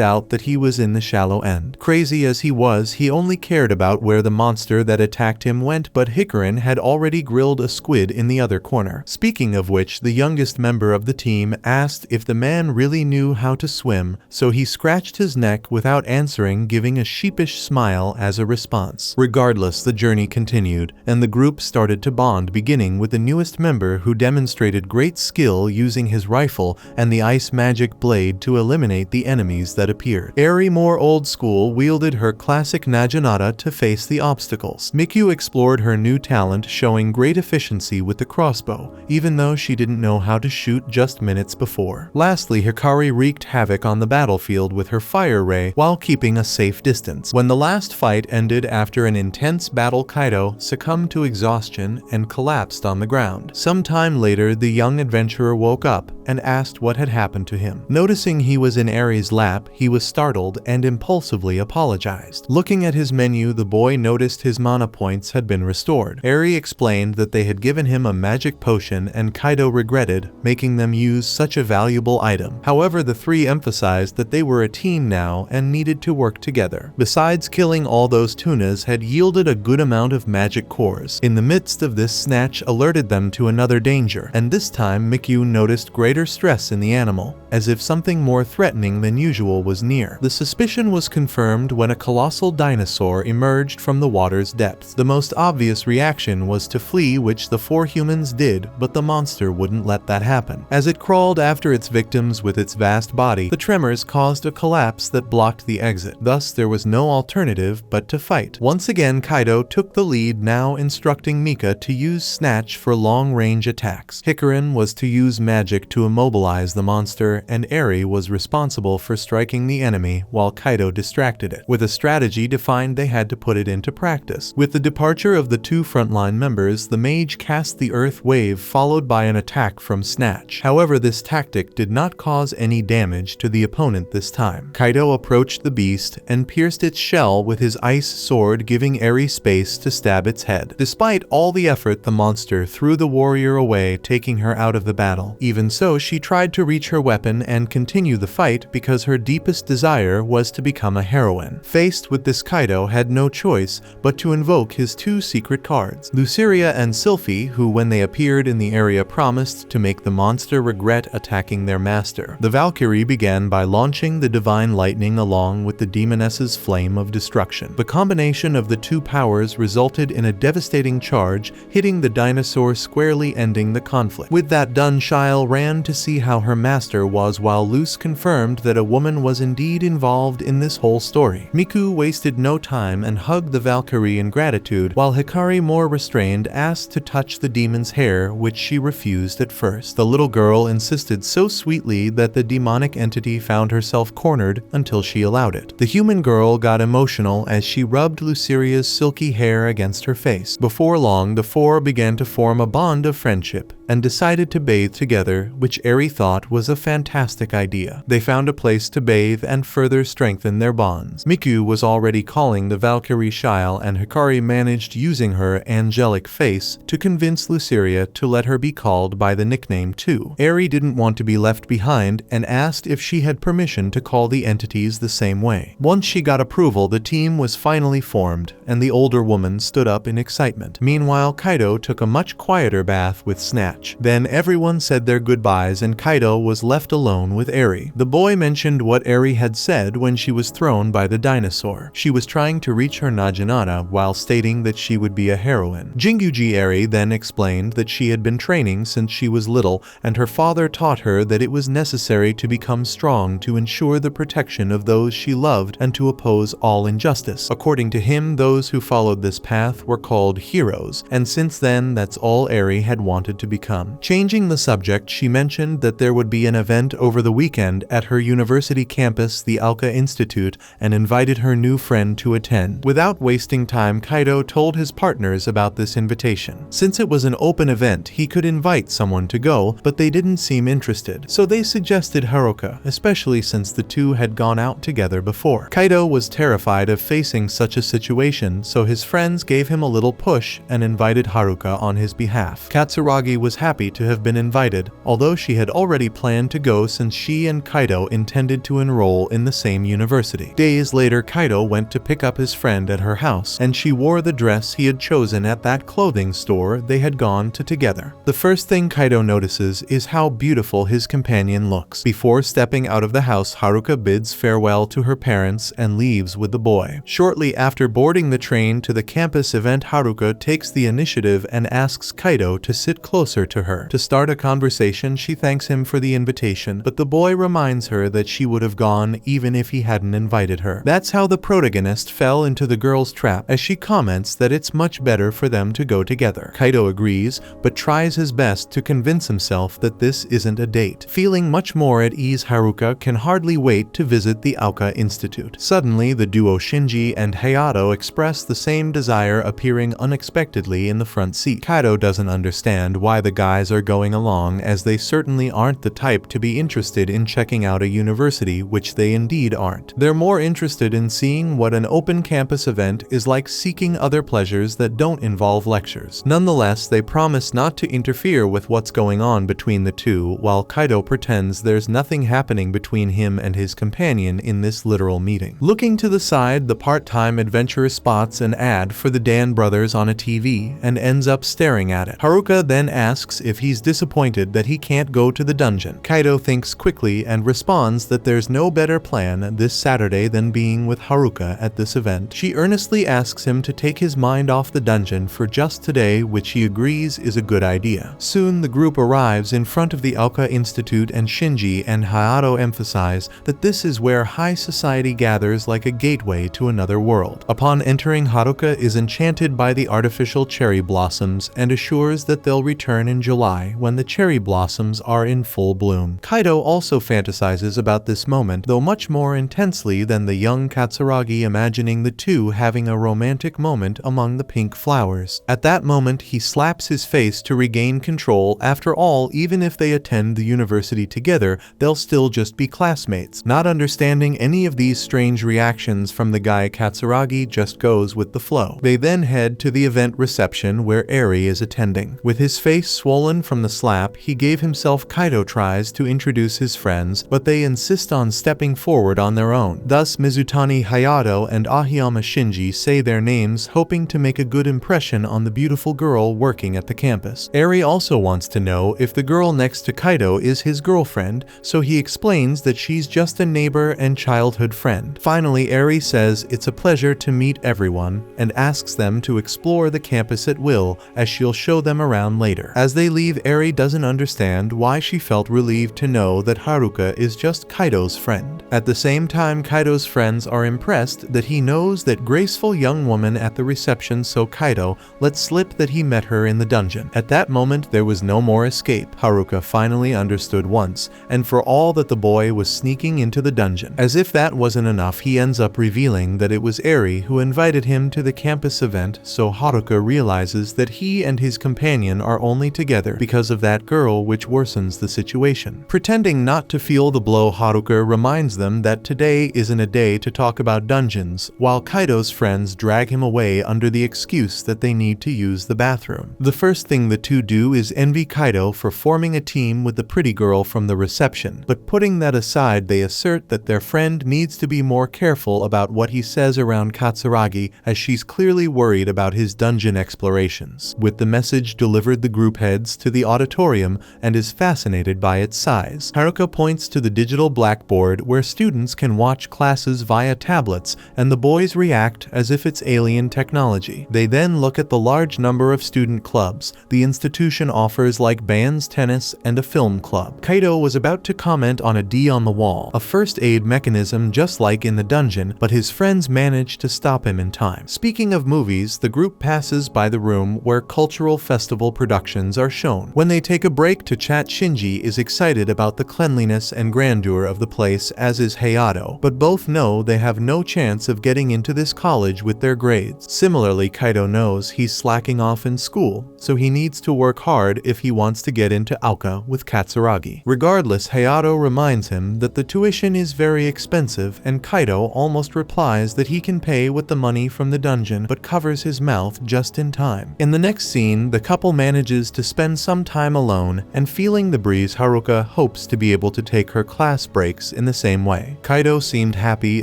out that he was in the shallow end. Crazy as he was, he only cared about where the monster that attacked him went, but Hikarin had already grilled a squid in the other corner. Speaking of which, the youngest member of the team asked if the man really knew how to swim, so he scratched his neck without answering, giving a sheepish smile as a response. Regardless, the journey continued, and the group started to bond, beginning with the newest member who demonstrated great skill using his rifle and the ice magic blade to eliminate the enemies that appeared. Eri, more old school, wielded her classic Naginata to face the obstacles. Miku explored her new talent, showing great efficiency with the crossbow, even though she didn't know how to shoot just minutes before. Lastly, Hikari wreaked havoc on the battlefield with her fire ray while keeping a safe distance. When the last fight ended after an intense battle, Kaito succumbed to exhaustion and collapsed on the ground. Sometime later, the young adventurer woke up and asked what had happened to him. Noticing he was in Eri's lap, he was startled and impulsively apologized. Looking at his menu, the boy noticed his mana points had been restored. Eri explained that they had given him a magic potion, and Kaito regretted making them use such a valuable item. However, the three emphasized that they were a team now and needed to work together. Besides, killing all those tunas had yielded a good amount of magic cores. In the midst of this, Snatch alerted them to another danger, and this time Miku noticed greater stress in the animal, as if something more threatening than usual was near. The suspicion was confirmed when a colossal dinosaur emerged from the water's depths. The most obvious reaction was to flee, which the four humans did, but the monster wouldn't let that happen. As it crawled after its victims with its vast body, the tremors caused a collapse that blocked the exit. Thus, there was no alternative but to fight. Once again, Kaito took the lead, now instructing Mika to use Snatch for long-range attacks. Hikarin was to use magic to immobilize the monster, and Eri was responsible for striking the enemy while Kaito distracted it. With a strategy defined, they had to put it into practice. With the departure of the two frontline members, the mage cast the earth wave, followed by an attack from Snatch. However, this tactic did not cause any damage to the opponent this time. Kaito approached the beast and pierced its shell with his ice sword, giving Eri space to stab its head. Despite all the effort, the monster threw the warrior away, taking her out of the battle. Even so, she tried to reach her weapon weapon and continue the fight because her deepest desire was to become a heroine. Faced with this, Kaito had no choice but to invoke his two secret cards, Luceria and Sylphie, who when they appeared in the area promised to make the monster regret attacking their master. The Valkyrie began by launching the divine lightning along with the demoness's flame of destruction. The combination of the two powers resulted in a devastating charge, hitting the dinosaur squarely, ending the conflict. With that done, Shyle ran to see how her master was, while Luce confirmed that a woman was indeed involved in this whole story. Miku wasted no time and hugged the Valkyrie in gratitude, while Hikari, more restrained, asked to touch the demon's hair, which she refused at first. The little girl insisted so sweetly that the demonic entity found herself cornered until she allowed it. The human girl got emotional as she rubbed Luceria's silky hair against her face. Before long, the four began to form a bond of friendship and decided to bathe together, which Eri thought was a fantastic idea. They found a place to bathe and further strengthen their bonds. Miku was already calling the Valkyrie Shyle, and Hikari managed, using her angelic face, to convince Luceria to let her be called by the nickname too. Eri didn't want to be left behind and asked if she had permission to call the entities the same way. Once she got approval, the team was finally formed, and the older woman stood up in excitement. Meanwhile, Kaito took a much quieter bath with Snatch. Then everyone said their goodbyes and Kaito was left alone with Eri. The boy mentioned what Eri had said when she was thrown by the dinosaur. She was trying to reach her Naginata while stating that she would be a heroine. Jinguji Eri then explained that she had been training since she was little, and her father taught her that it was necessary to become strong to ensure the protection of those she loved and to oppose all injustice. According to him, those who followed this path were called heroes, and since then that's all Eri had wanted to become. Changing the subject, she mentioned that there would be an event over the weekend at her university campus, the Alka Institute, and invited her new friend to attend. Without wasting time, Kaito told his partners about this invitation. Since it was an open event, he could invite someone to go, but they didn't seem interested, so they suggested Haruka, especially since the two had gone out together before. Kaito was terrified of facing such a situation, so his friends gave him a little push and invited Haruka on his behalf. Katsuragi was happy to have been invited, although she had already planned to go since she and Kaito intended to enroll in the same university. Days later, Kaito went to pick up his friend at her house, and she wore the dress he had chosen at that clothing store they had gone to together. The first thing Kaito notices is how beautiful his companion looks. Before stepping out of the house, Haruka bids farewell to her parents and leaves with the boy. Shortly after boarding the train to the campus event, Haruka takes the initiative and asks Kaito to sit closer to her. To start a conversation, she thanks him for the invitation, but the boy reminds her that she would have gone even if he hadn't invited her. That's how the protagonist fell into the girl's trap, as she comments that it's much better for them to go together. Kaito agrees, but tries his best to convince himself that this isn't a date. Feeling much more at ease, Haruka can hardly wait to visit the Alka Institute. Suddenly, the duo Shinji and Hayato express the same desire, appearing unexpectedly in the front seat. Kaito doesn't understand why the guys are going along, as they certainly aren't the type to be interested in checking out a university, which they indeed aren't. They're more interested in seeing what an open campus event is like, seeking other pleasures that don't involve lectures. Nonetheless, they promise not to interfere with what's going on between the two, while Kaito pretends there's nothing happening between him and his companion in this literal meeting. Looking to the side, the part-time adventurer spots an ad for the Dan brothers on a TV and ends up staring at it. Haruka then asks if he's disappointed that he can't go to the dungeon. Kaito thinks quickly and responds that there's no better plan this Saturday than being with Haruka at this event. She earnestly asks him to take his mind off the dungeon for just today, which he agrees is a good idea. Soon the group arrives in front of the Alka Institute, and Shinji and Hayato emphasize that this is where high society gathers, like a gateway to another world. Upon entering, Haruka is enchanted by the artificial cherry blossoms and assures that they'll return in July when the cherry blossoms are in full bloom. Kaito also fantasizes about this moment, though much more intensely than the young Katsuragi, imagining the two having a romantic moment among the pink flowers. At that moment, he slaps his face to regain control. After all, even if they attend the university together, they'll still just be classmates. Not understanding any of these strange reactions from the guy, Katsuragi just goes with the flow. They then head to the event reception where Eri is attending. With his face swollen from the slap he gave himself. Kaito tries to introduce his friends, but they insist on stepping forward on their own. Thus, Mizutani Hayato and Ahiyama Shinji say their names, hoping to make a good impression on the beautiful girl working at the campus. Eri also wants to know if the girl next to Kaito is his girlfriend, so he explains that she's just a neighbor and childhood friend. Finally, Eri says it's a pleasure to meet everyone and asks them to explore the campus at will, as she'll show them around later. As they leave, Eri doesn't understand why she felt relieved to know that Haruka is just Kaito's friend. At the same time, Kaito's friends are impressed that he knows that graceful young woman at the reception, so Kaito lets slip that he met her in the dungeon. At that moment, there was no more escape. Haruka finally understood once and for all that the boy was sneaking into the dungeon. As if that wasn't enough, he ends up revealing that it was Eri who invited him to the campus event, so Haruka realizes that he and his companion are only together because of that girl, which worsens the situation. Pretending not to feel the blow, Haruka reminds them that today isn't a day to talk about dungeons, while Kaito's friends drag him away under the excuse that they need to use the bathroom. The first thing the two do is envy Kaito for forming a team with the pretty girl from the reception, but putting that aside, they assert that their friend needs to be more careful about what he says around Katsuragi, as she's clearly worried about his dungeon explorations. With the message delivered, the group heads to the auditorium and is fascinated by its size. Haruka points to the digital blackboard where students can watch classes via tablets, and the boys react as if it's alien technology. They then look at the large number of student clubs the institution offers, like bands, tennis, and a film club. Kaito was about to comment on a D on the wall, a first aid mechanism just like in the dungeon, but his friends manage to stop him in time. Speaking of movies, the group passes by the room where cultural festival productions are shown. When they take a break to chat, Shinji is excited about the cleanliness and grandeur of the place, as is Hayato, but both know they have no chance of getting into this college with their grades. Similarly, Kaito knows he's slacking off in school, so he needs to work hard if he wants to get into Aoka with Katsuragi. Regardless, Hayato reminds him that the tuition is very expensive, and Kaito almost replies that he can pay with the money from the dungeon, but covers his mouth just in time. In the next scene, the couple manages to spend some time alone, and feeling the breeze, Haruka hopes to be able to take her class breaks in the same way. Kaito seemed happy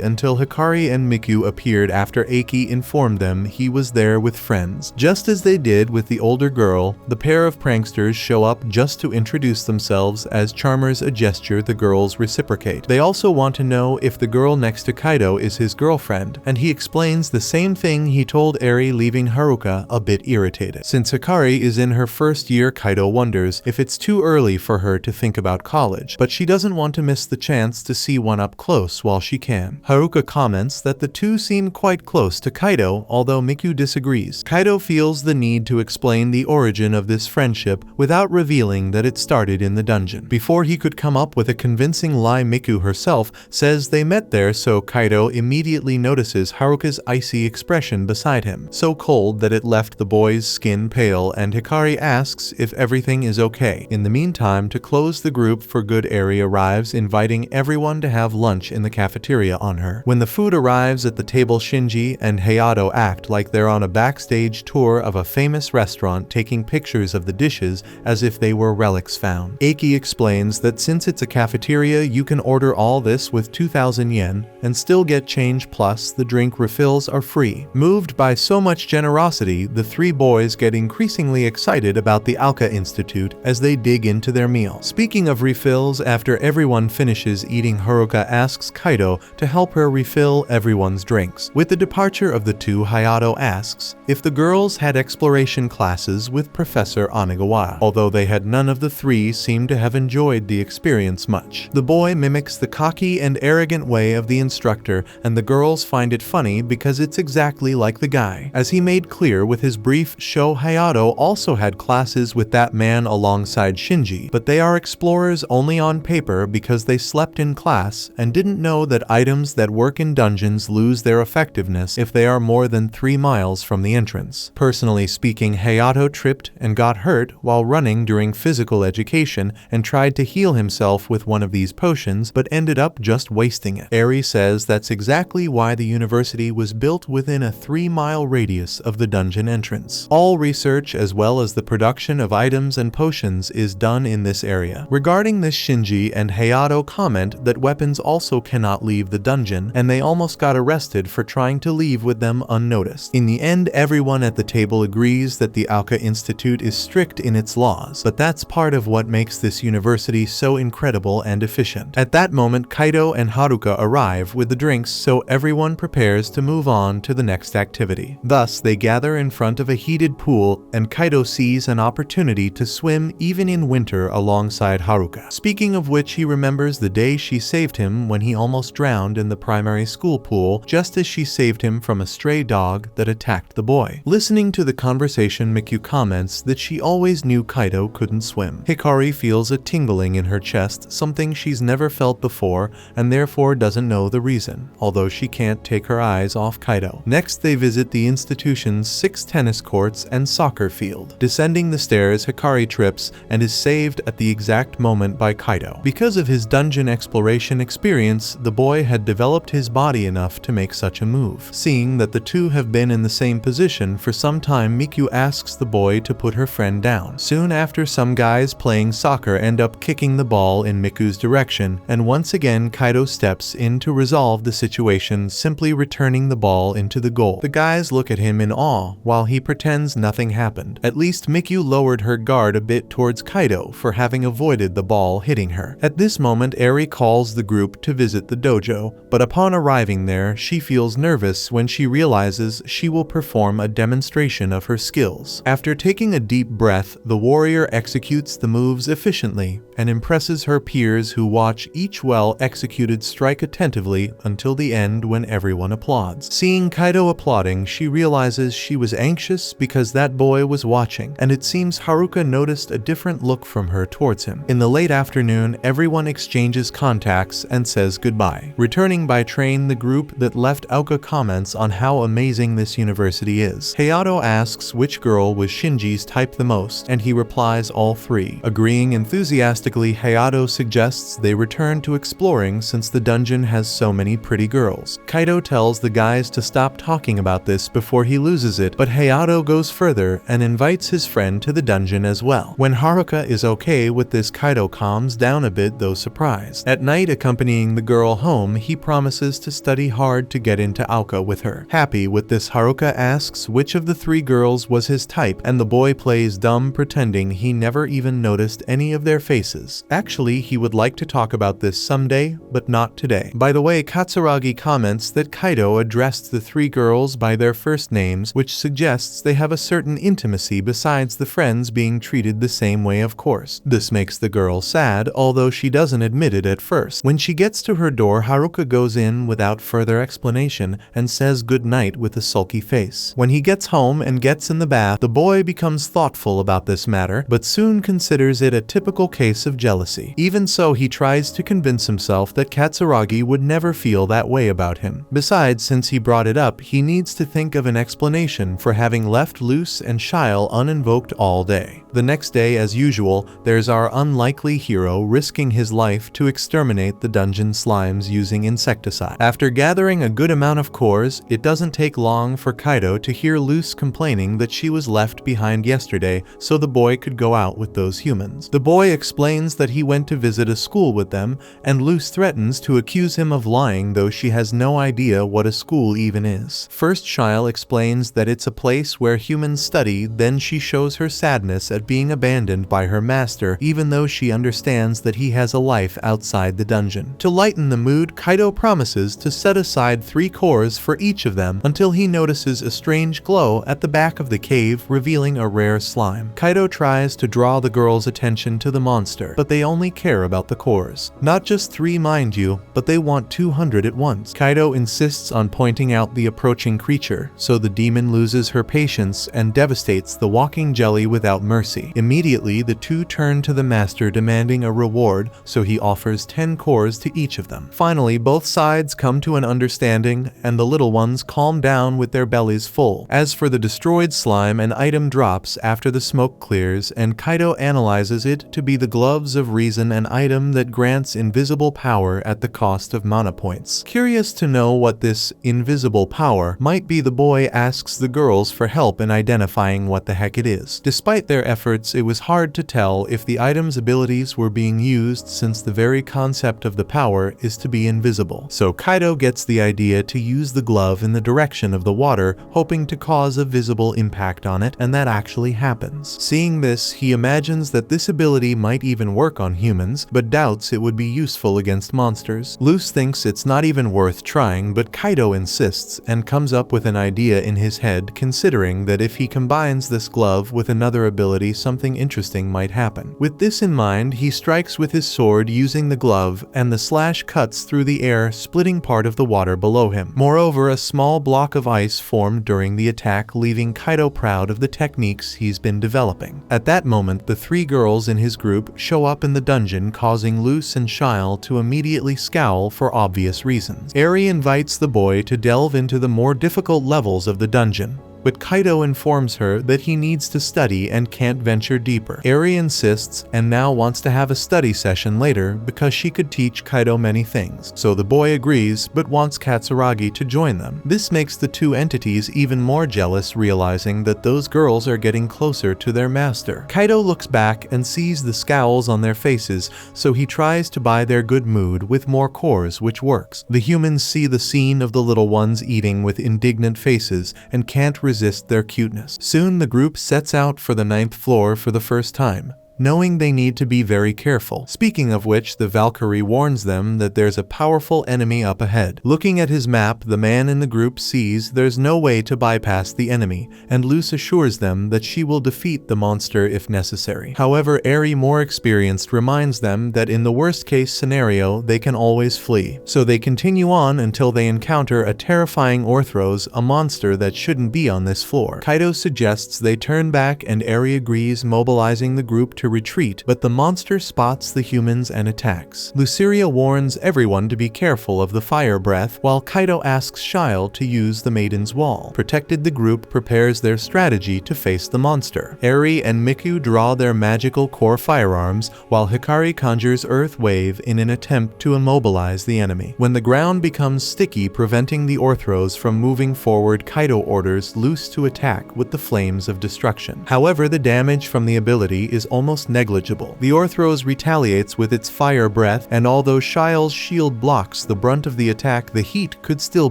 until Hikari and Miku appeared after Eiki informed them he was there with friends. Just as they did with the older girl, the pair of pranksters show up just to introduce themselves as charmers, a gesture the girls reciprocate. They also want to know if the girl next to Kaito is his girlfriend, and he explains the same thing he told Eri, leaving Haruka a bit irritated. Since Hikari is in her first year, Kaito wonders if it's too early for her to think about college, but she doesn't want to miss the chance to see one up close while she can. Haruka comments that the two seem quite close to Kaito, although Miku disagrees. Kaito feels the need to explain the origin of this friendship without revealing that it started in the dungeon. Before he could come up with a convincing lie, Miku herself says they met there, so Kaito immediately notices Haruka's icy expression beside him, so cold that it left the boy's skin pale, and Hikari asks if everything is okay. In the meantime, to close the group for good, Eri arrives, inviting everyone to have lunch in the cafeteria on her. When the food arrives at the table, Shinji and Hayato act like they're on a backstage tour of a famous restaurant, taking pictures of the dishes as if they were relics found. Eiki explains that since it's a cafeteria, you can order all this with 2,000 yen and still get change, plus the drink refills are free. Moved by so much generosity, the three boys get increasingly excited about the Aoka Institute as they dig into their meal. Speaking of refills, after everyone finishes eating, Haruka asks Kaito to help her refill everyone's drinks. With the departure of the two, Hayato asks if the girls had exploration classes with Professor Onigawa, although they had none of the three seem to have enjoyed the experience much. The boy mimics the cocky and arrogant way of the instructor, and the girls find it funny because it's exactly like the guy. As he made clear with his brief show, Hayato also had classes with that man alongside Shinji, but they are explorers only on paper because they slept in class and didn't know that items that work in dungeons lose their effectiveness if they are more than 3 miles from the entrance. Personally speaking, Hayato tripped and got hurt while running during physical education and tried to heal himself with one of these potions, but ended up just wasting it. Eri says that's exactly why the university was built within a 3-mile radius of the dungeon entrance. All research as well as the production selection of items and potions is done in this area. Regarding this, Shinji and Hayato comment that weapons also cannot leave the dungeon, and they almost got arrested for trying to leave with them unnoticed. In the end, everyone at the table agrees that the Aoka Institute is strict in its laws, but that's part of what makes this university so incredible and efficient. At that moment, Kaito and Haruka arrive with the drinks, so everyone prepares to move on to the next activity. Thus, they gather in front of a heated pool, and Kaito sees an opportunity to swim even in winter alongside Haruka. Speaking of which, he remembers the day she saved him when he almost drowned in the primary school pool, just as she saved him from a stray dog that attacked the boy. Listening to the conversation, Mikyu comments that she always knew Kaito couldn't swim. Hikari feels a tingling in her chest, something she's never felt before, and therefore doesn't know the reason, although she can't take her eyes off Kaito. Next, they visit the institution's 6 tennis courts and soccer field. Descending the stairs, Hikari trips and is saved at the exact moment by Kaito. Because of his dungeon exploration experience, the boy had developed his body enough to make such a move. Seeing that the two have been in the same position for some time, Mikyu asks the boy to put her friend down. Soon after, some guys playing soccer end up kicking the ball in Miku's direction, and once again Kaito steps in to resolve the situation, simply returning the ball into the goal. The guys look at him in awe while he pretends nothing happened. At least Mikyu lowered her guard a bit towards Kaito for having avoided the ball hitting her. At this moment, Eri calls the group to visit the dojo, but upon arriving there, she feels nervous when she realizes she will perform a demonstration of her skills. After taking a deep breath, the warrior executes the moves efficiently and impresses her peers, who watch each well-executed strike attentively until the end when everyone applauds. Seeing Kaito applauding, she realizes she was anxious because that boy was watching, and it seems Haruka noticed a different look from her towards him. In the late afternoon, everyone exchanges contacts and says goodbye. Returning by train, the group that left Aoka comments on how amazing this university is. Hayato asks which girl was Shinji's type the most, and he replies all 3. Agreeing enthusiastically, Hayato suggests they return to exploring since the dungeon has so many pretty girls. Kaito tells the guys to stop talking about this before he loses it, but Hayato goes further and invites his friend to the dungeon as well. When Haruka is okay with this, Kaito calms down a bit, though surprised. At night, accompanying the girl home, he promises to study hard to get into Aoka with her. Happy with this, Haruka asks which of the 3 girls was his type, and the boy plays dumb, pretending he never even noticed any of their faces. Actually, he would like to talk about this someday, but not today. By the way, Katsuragi comments that Kaito addressed the 3 girls by their first names, which suggests they have a certain intimacy besides the friends being treated the same way, of course. This makes the girl sad, although she doesn't admit it at first. When she gets to her door, Haruka goes in without further explanation and says goodnight with a sulky face. When he gets home and gets in the bath, the boy becomes thoughtful about this matter, but soon considers it a typical case of jealousy. Even so, he tries to convince himself that Katsuragi would never feel that way about him. Besides, since he brought it up, he needs to think of an explanation for having left Luce and Shile uninvoked all day. The next day, as usual, there's our unlikely hero risking his life to exterminate the dungeon slimes using insecticide. After gathering a good amount of cores, it doesn't take long for Kaito to hear Luce complaining that she was left behind yesterday so the boy could go out with those humans. The boy explains that he went to visit a school with them, and Luce threatens to accuse him of lying, though she has no idea what a school even is. First, Shile explains that it's a place where humans study, then she shows her sadness at being abandoned by her master, even though she understands that he has a life outside the dungeon. To lighten the mood, Kaito promises to set aside 3 cores for each of them until he notices a strange glow at the back of the cave, revealing a rare slime. Kaito tries to draw the girls' attention to the monster, but they only care about the cores. Not just 3, mind you, but they want 200 at once. Kaito insists on pointing out the approaching creature, so the demon loses her patience and devastates the walking jelly without mercy. Immediately, the 2 turn to the master demanding a reward, so he offers 10 cores to each of them. Finally, both sides come to an understanding, and the little ones calm down with their bellies full. As for the destroyed slime, an item drops after the smoke clears, and Kaito analyzes it to be the Gloves of Reason, an item that grants invisible power at the cost of mana points. Curious to know what this invisible power might be, the boy asks the girls for help in identifying what the heck it is. Despite their efforts, it was hard to tell if the item's abilities were being used, since the very concept of the power is to be invisible. So Kaito gets the idea to use the glove in the direction of the water, hoping to cause a visible impact on it, and that actually happens. Seeing this, he imagines that this ability might even work on humans, but doubts it would be useful against monsters. Luz thinks it's not even worth trying, but Kaito insists and comes up with an idea in his head, considering that if he combines this glove with another ability, something interesting might happen. With this in mind, he strikes with his sword using the glove, and the slash cuts through the air, splitting part of the water below him. Moreover, a small block of ice formed during the attack, leaving Kaito proud of the techniques he's been developing. At that moment, the three girls in his group show up in the dungeon, causing Luz and Shile to immediately scowl for obvious reasons. Eri invites the boy to delve into the more difficult levels of the dungeon, but Kaito informs her that he needs to study and can't venture deeper. Eri insists and now wants to have a study session later because she could teach Kaito many things. So the boy agrees but wants Katsuragi to join them. This makes the two entities even more jealous, realizing that those girls are getting closer to their master. Kaito looks back and sees the scowls on their faces, so he tries to buy their good mood with more cores, which works. The humans see the scene of the little ones eating with indignant faces and can't resist their cuteness. Soon the group sets out for the 9th floor for the first time, knowing they need to be very careful. Speaking of which, the Valkyrie warns them that there's a powerful enemy up ahead. Looking at his map, the man in the group sees there's no way to bypass the enemy, and Luz assures them that she will defeat the monster if necessary. However, Eri, more experienced, reminds them that in the worst case scenario, they can always flee. So they continue on until they encounter a terrifying Orthros, a monster that shouldn't be on this floor. Kaito suggests they turn back, and Eri agrees, mobilizing the group to retreat, but the monster spots the humans and attacks. Luceria warns everyone to be careful of the fire breath, while Kaito asks Shile to use the Maiden's Wall. Protected, the group prepares their strategy to face the monster. Eri and Miku draw their magical core firearms, while Hikari conjures Earth Wave in an attempt to immobilize the enemy. When the ground becomes sticky, preventing the Orthros from moving forward, Kaito orders Luz to attack with the Flames of Destruction. However, the damage from the ability is almost negligible. The Orthros retaliates with its fire breath, and although Shile's shield blocks the brunt of the attack, the heat could still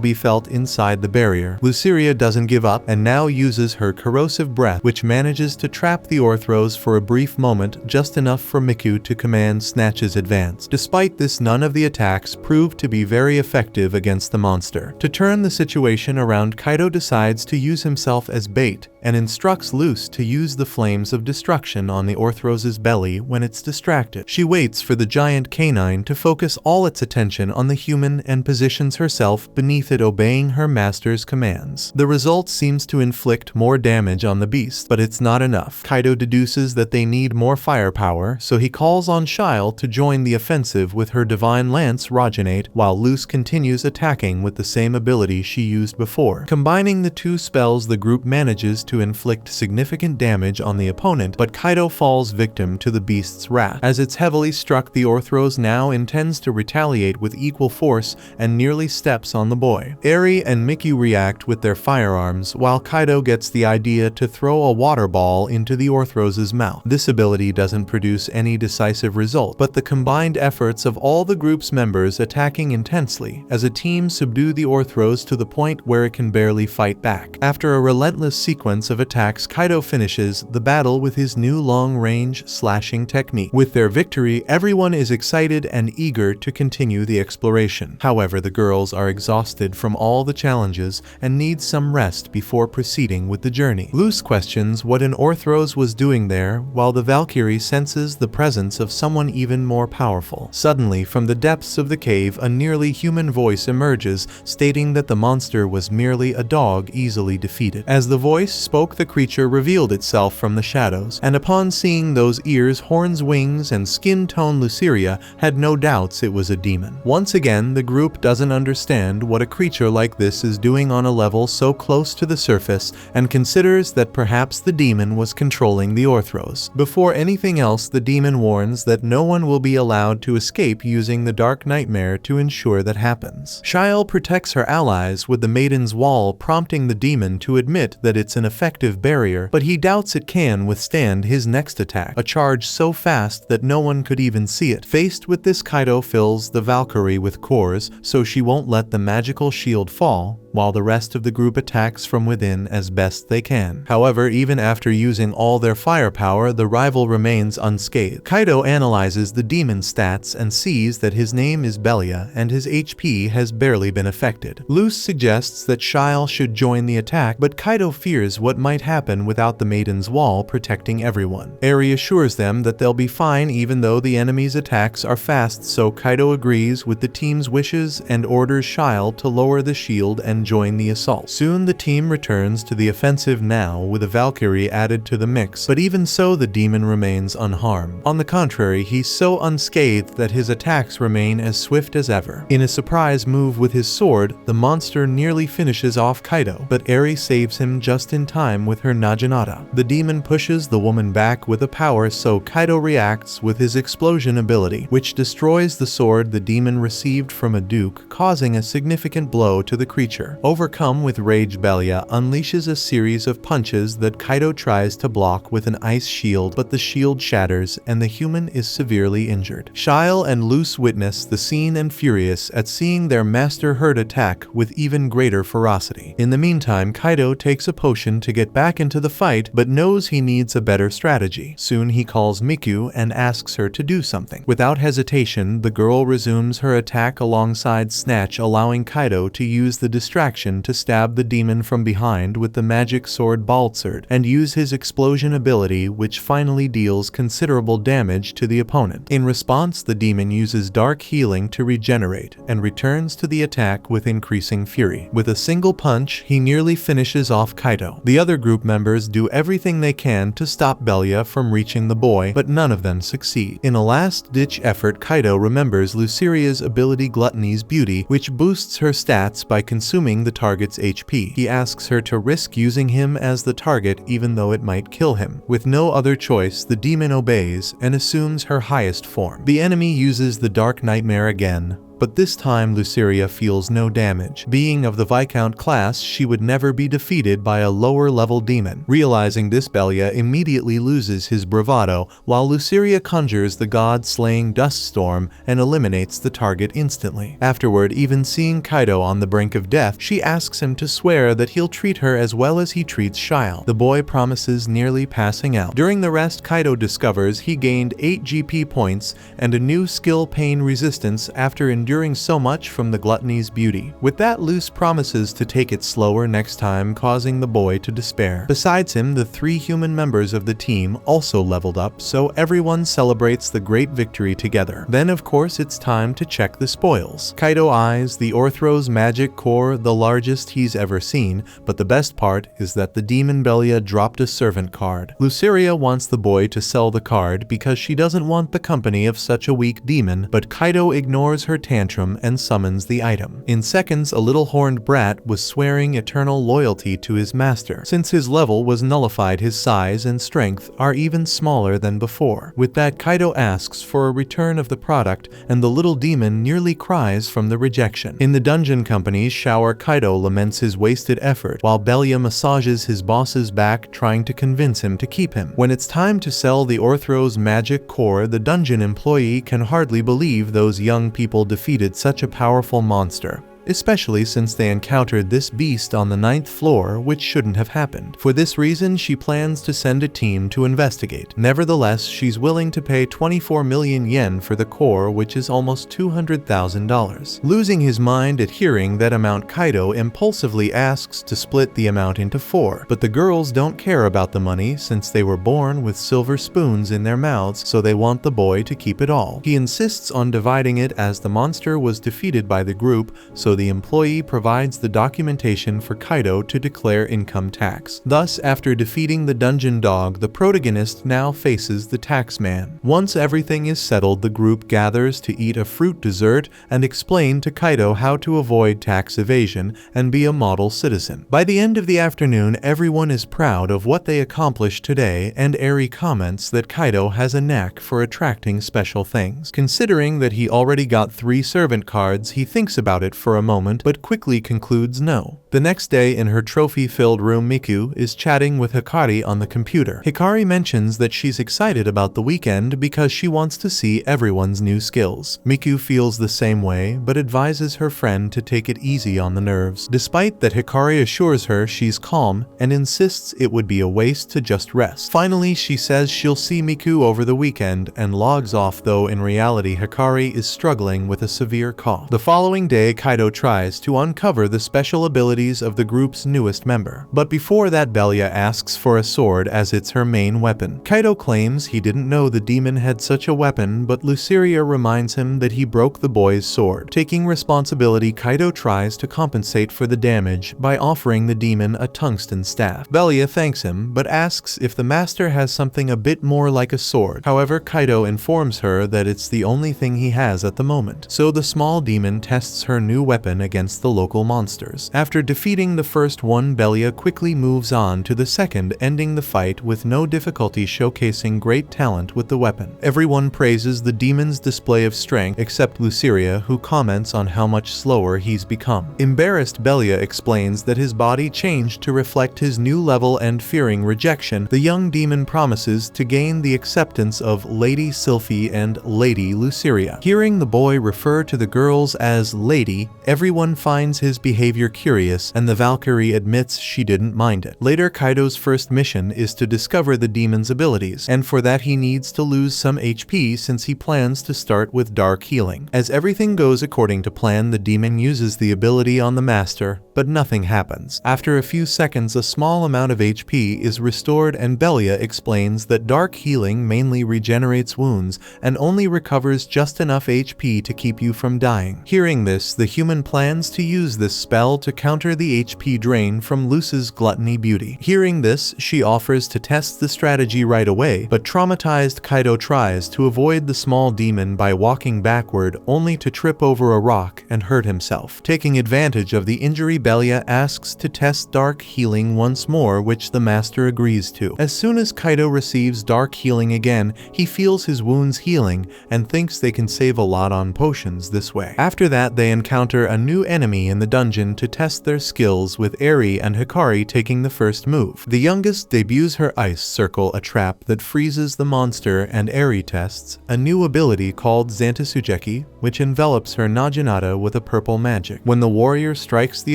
be felt inside the barrier. Luceria doesn't give up and now uses her corrosive breath, which manages to trap the Orthros for a brief moment, just enough for Miku to command Snatch's advance. Despite this, none of the attacks prove to be very effective against the monster. To turn the situation around, Kaito decides to use himself as bait and instructs Luz to use the Flames of Destruction on the Orthros' belly when it's distracted. She waits for the giant canine to focus all its attention on the human and positions herself beneath it, obeying her master's commands. The result seems to inflict more damage on the beast, but it's not enough. Kaito deduces that they need more firepower, so he calls on Shile to join the offensive with her Divine Lance Rogenate, while Luz continues attacking with the same ability she used before. Combining the two spells, the group manages to inflict significant damage on the opponent, but Kaito falls victim to the beast's wrath. As it's heavily struck, the Orthros now intends to retaliate with equal force and nearly steps on the boy. Eri and Miku react with their firearms, while Kaito gets the idea to throw a water ball into the Orthros' mouth. This ability doesn't produce any decisive result, but the combined efforts of all the group's members attacking intensely as a team subdue the Orthros to the point where it can barely fight back. After a relentless sequence of attacks, Kaito finishes the battle with his new long-range slashing technique. With their victory, everyone is excited and eager to continue the exploration. However, the girls are exhausted from all the challenges and need some rest before proceeding with the journey. Luz questions what an Orthros was doing there, while the Valkyrie senses the presence of someone even more powerful. Suddenly, from the depths of the cave, a nearly human voice emerges, stating that the monster was merely a dog easily defeated. As the voice spoke, the creature revealed itself from the shadows, and upon seeing those those ears, horns, wings, and skin tone, Luceria had no doubts it was a demon. Once again, the group doesn't understand what a creature like this is doing on a level so close to the surface and considers that perhaps the demon was controlling the Orthros. Before anything else, the demon warns that no one will be allowed to escape using the Dark Nightmare to ensure that happens. Shiel protects her allies with the Maiden's Wall, prompting the demon to admit that it's an effective barrier, but he doubts it can withstand his next attack, a charge so fast that no one could even see it. Faced with this, Kaito fills the Valkyrie with cores so she won't let the magical shield fall, while the rest of the group attacks from within as best they can. However, even after using all their firepower, the rival remains unscathed. Kaito analyzes the demon stats and sees that his name is Belia and his HP has barely been affected. Luce suggests that Shiel should join the attack, but Kaito fears what might happen without the Maiden's Wall protecting everyone. Eri assures them that they'll be fine even though the enemy's attacks are fast, so Kaito agrees with the team's wishes and orders Shiel to lower the shield and join the assault. Soon the team returns to the offensive, now with a Valkyrie added to the mix, but even so the demon remains unharmed. On the contrary, he's so unscathed that his attacks remain as swift as ever. In a surprise move with his sword, the monster nearly finishes off Kaito, but Eri saves him just in time with her Naginata. The demon pushes the woman back with a power, so Kaito reacts with his explosion ability, which destroys the sword the demon received from a duke, causing a significant blow to the creature. Overcome with rage, Belia unleashes a series of punches that Kaito tries to block with an ice shield, but the shield shatters and the human is severely injured. Shiel and Luce witness the scene and furious at seeing their master hurt attack with even greater ferocity. In the meantime, Kaito takes a potion to get back into the fight, but knows he needs a better strategy. Soon he calls Miku and asks her to do something. Without hesitation, the girl resumes her attack alongside Snatch, allowing Kaito to use the distraction to stab the demon from behind with the magic sword Baltzard and use his explosion ability, which finally deals considerable damage to the opponent. In response, the demon uses dark healing to regenerate and returns to the attack with increasing fury. With a single punch, he nearly finishes off Kaito. The other group members do everything they can to stop Belia from reaching the boy, but none of them succeed. In a last-ditch effort, Kaito remembers Luceria's ability Gluttony's Beauty, which boosts her stats by consuming the target's HP. He asks her to risk using him as the target even though it might kill him. With no other choice, the demon obeys and assumes her highest form. The enemy uses the Dark Nightmare again, but this time Luceria feels no damage. Being of the Viscount class, she would never be defeated by a lower-level demon. Realizing this, Belia immediately loses his bravado, while Luceria conjures the god-slaying dust storm and eliminates the target instantly. Afterward, even seeing Kaito on the brink of death, she asks him to swear that he'll treat her as well as he treats Shiel. The boy promises, nearly passing out. During the rest, Kaito discovers he gained 8 GP points and a new skill, Pain Resistance, after enduring so much from the Gluttony's Beauty. With that, Luce promises to take it slower next time, causing the boy to despair. Besides him, the 3 human members of the team also leveled up, so everyone celebrates the great victory together. Then, of course, it's time to check the spoils. Kaito eyes the Orthros magic core, the largest he's ever seen, but the best part is that the demon Belia dropped a servant card. Luceria wants the boy to sell the card because she doesn't want the company of such a weak demon, but Kaito ignores her tantrum and summons the item. In seconds, a little horned brat was swearing eternal loyalty to his master. Since his level was nullified, his size and strength are even smaller than before. With that, Kaito asks for a return of the product, and the little demon nearly cries from the rejection. In the dungeon company's shower, Kaito laments his wasted effort, while Belia massages his boss's back, trying to convince him to keep him. When it's time to sell the Orthros magic core, the dungeon employee can hardly believe those young people defeated such a powerful monster, especially since they encountered this beast on the 9th floor, which shouldn't have happened. For this reason, she plans to send a team to investigate. Nevertheless, she's willing to pay 24 million yen for the core, which is almost $200,000. Losing his mind at hearing that amount, Kaito impulsively asks to split the amount into 4, but the girls don't care about the money since they were born with silver spoons in their mouths, so they want the boy to keep it all. He insists on dividing it as the monster was defeated by the group, so the employee provides the documentation for Kaito to declare income tax. Thus, after defeating the dungeon dog, the protagonist now faces the tax man. Once everything is settled, the group gathers to eat a fruit dessert and explain to Kaito how to avoid tax evasion and be a model citizen. By the end of the afternoon, everyone is proud of what they accomplished today, and Eri comments that Kaito has a knack for attracting special things. Considering that he already got 3 servant cards, he thinks about it for a moment but quickly concludes no. The next day, in her trophy-filled room, Miku is chatting with Hikari on the computer. Hikari mentions that she's excited about the weekend because she wants to see everyone's new skills. Miku feels the same way, but advises her friend to take it easy on the nerves. Despite that, Hikari assures her she's calm and insists it would be a waste to just rest. Finally, she says she'll see Miku over the weekend and logs off, though in reality Hikari is struggling with a severe cough. The following day, Kaito tries to uncover the special abilities of the group's newest member. But before that, Belia asks for a sword as it's her main weapon. Kaito claims he didn't know the demon had such a weapon, but Luceria reminds him that he broke the boy's sword. Taking responsibility, Kaito tries to compensate for the damage by offering the demon a tungsten staff. Belia thanks him, but asks if the master has something a bit more like a sword. However, Kaito informs her that it's the only thing he has at the moment. So the small demon tests her new weapon against the local monsters. After defeating the first one, Belia quickly moves on to the second, ending the fight with no difficulty, showcasing great talent with the weapon. Everyone praises the demon's display of strength except Luceria, who comments on how much slower he's become. Embarrassed, Belia explains that his body changed to reflect his new level, and fearing rejection, the young demon promises to gain the acceptance of Lady Sylphie and Lady Luceria. Hearing the boy refer to the girls as Lady, everyone finds his behavior curious, and the Valkyrie admits she didn't mind it. Later, Kaito's first mission is to discover the demon's abilities, and for that he needs to lose some HP since he plans to start with dark healing. As everything goes according to plan, the demon uses the ability on the master, but nothing happens. After a few seconds, a small amount of HP is restored, and Belia explains that dark healing mainly regenerates wounds and only recovers just enough HP to keep you from dying. Hearing this, the human plans to use this spell to counter the HP drain from Luce's gluttony beauty. Hearing this, she offers to test the strategy right away, but traumatized Kaito tries to avoid the small demon by walking backward, only to trip over a rock and hurt himself. Taking advantage of the injury, Belia asks to test dark healing once more, which the master agrees to. As soon as Kaito receives dark healing again, he feels his wounds healing and thinks they can save a lot on potions this way. After that, they encounter a new enemy in the dungeon to test their skills, with Eri and Hikari taking the first move. The youngest debuts her ice circle, a trap that freezes the monster, and Eri tests a new ability called Zantasugeki, which envelops her Naginata with a purple magic. When the warrior strikes the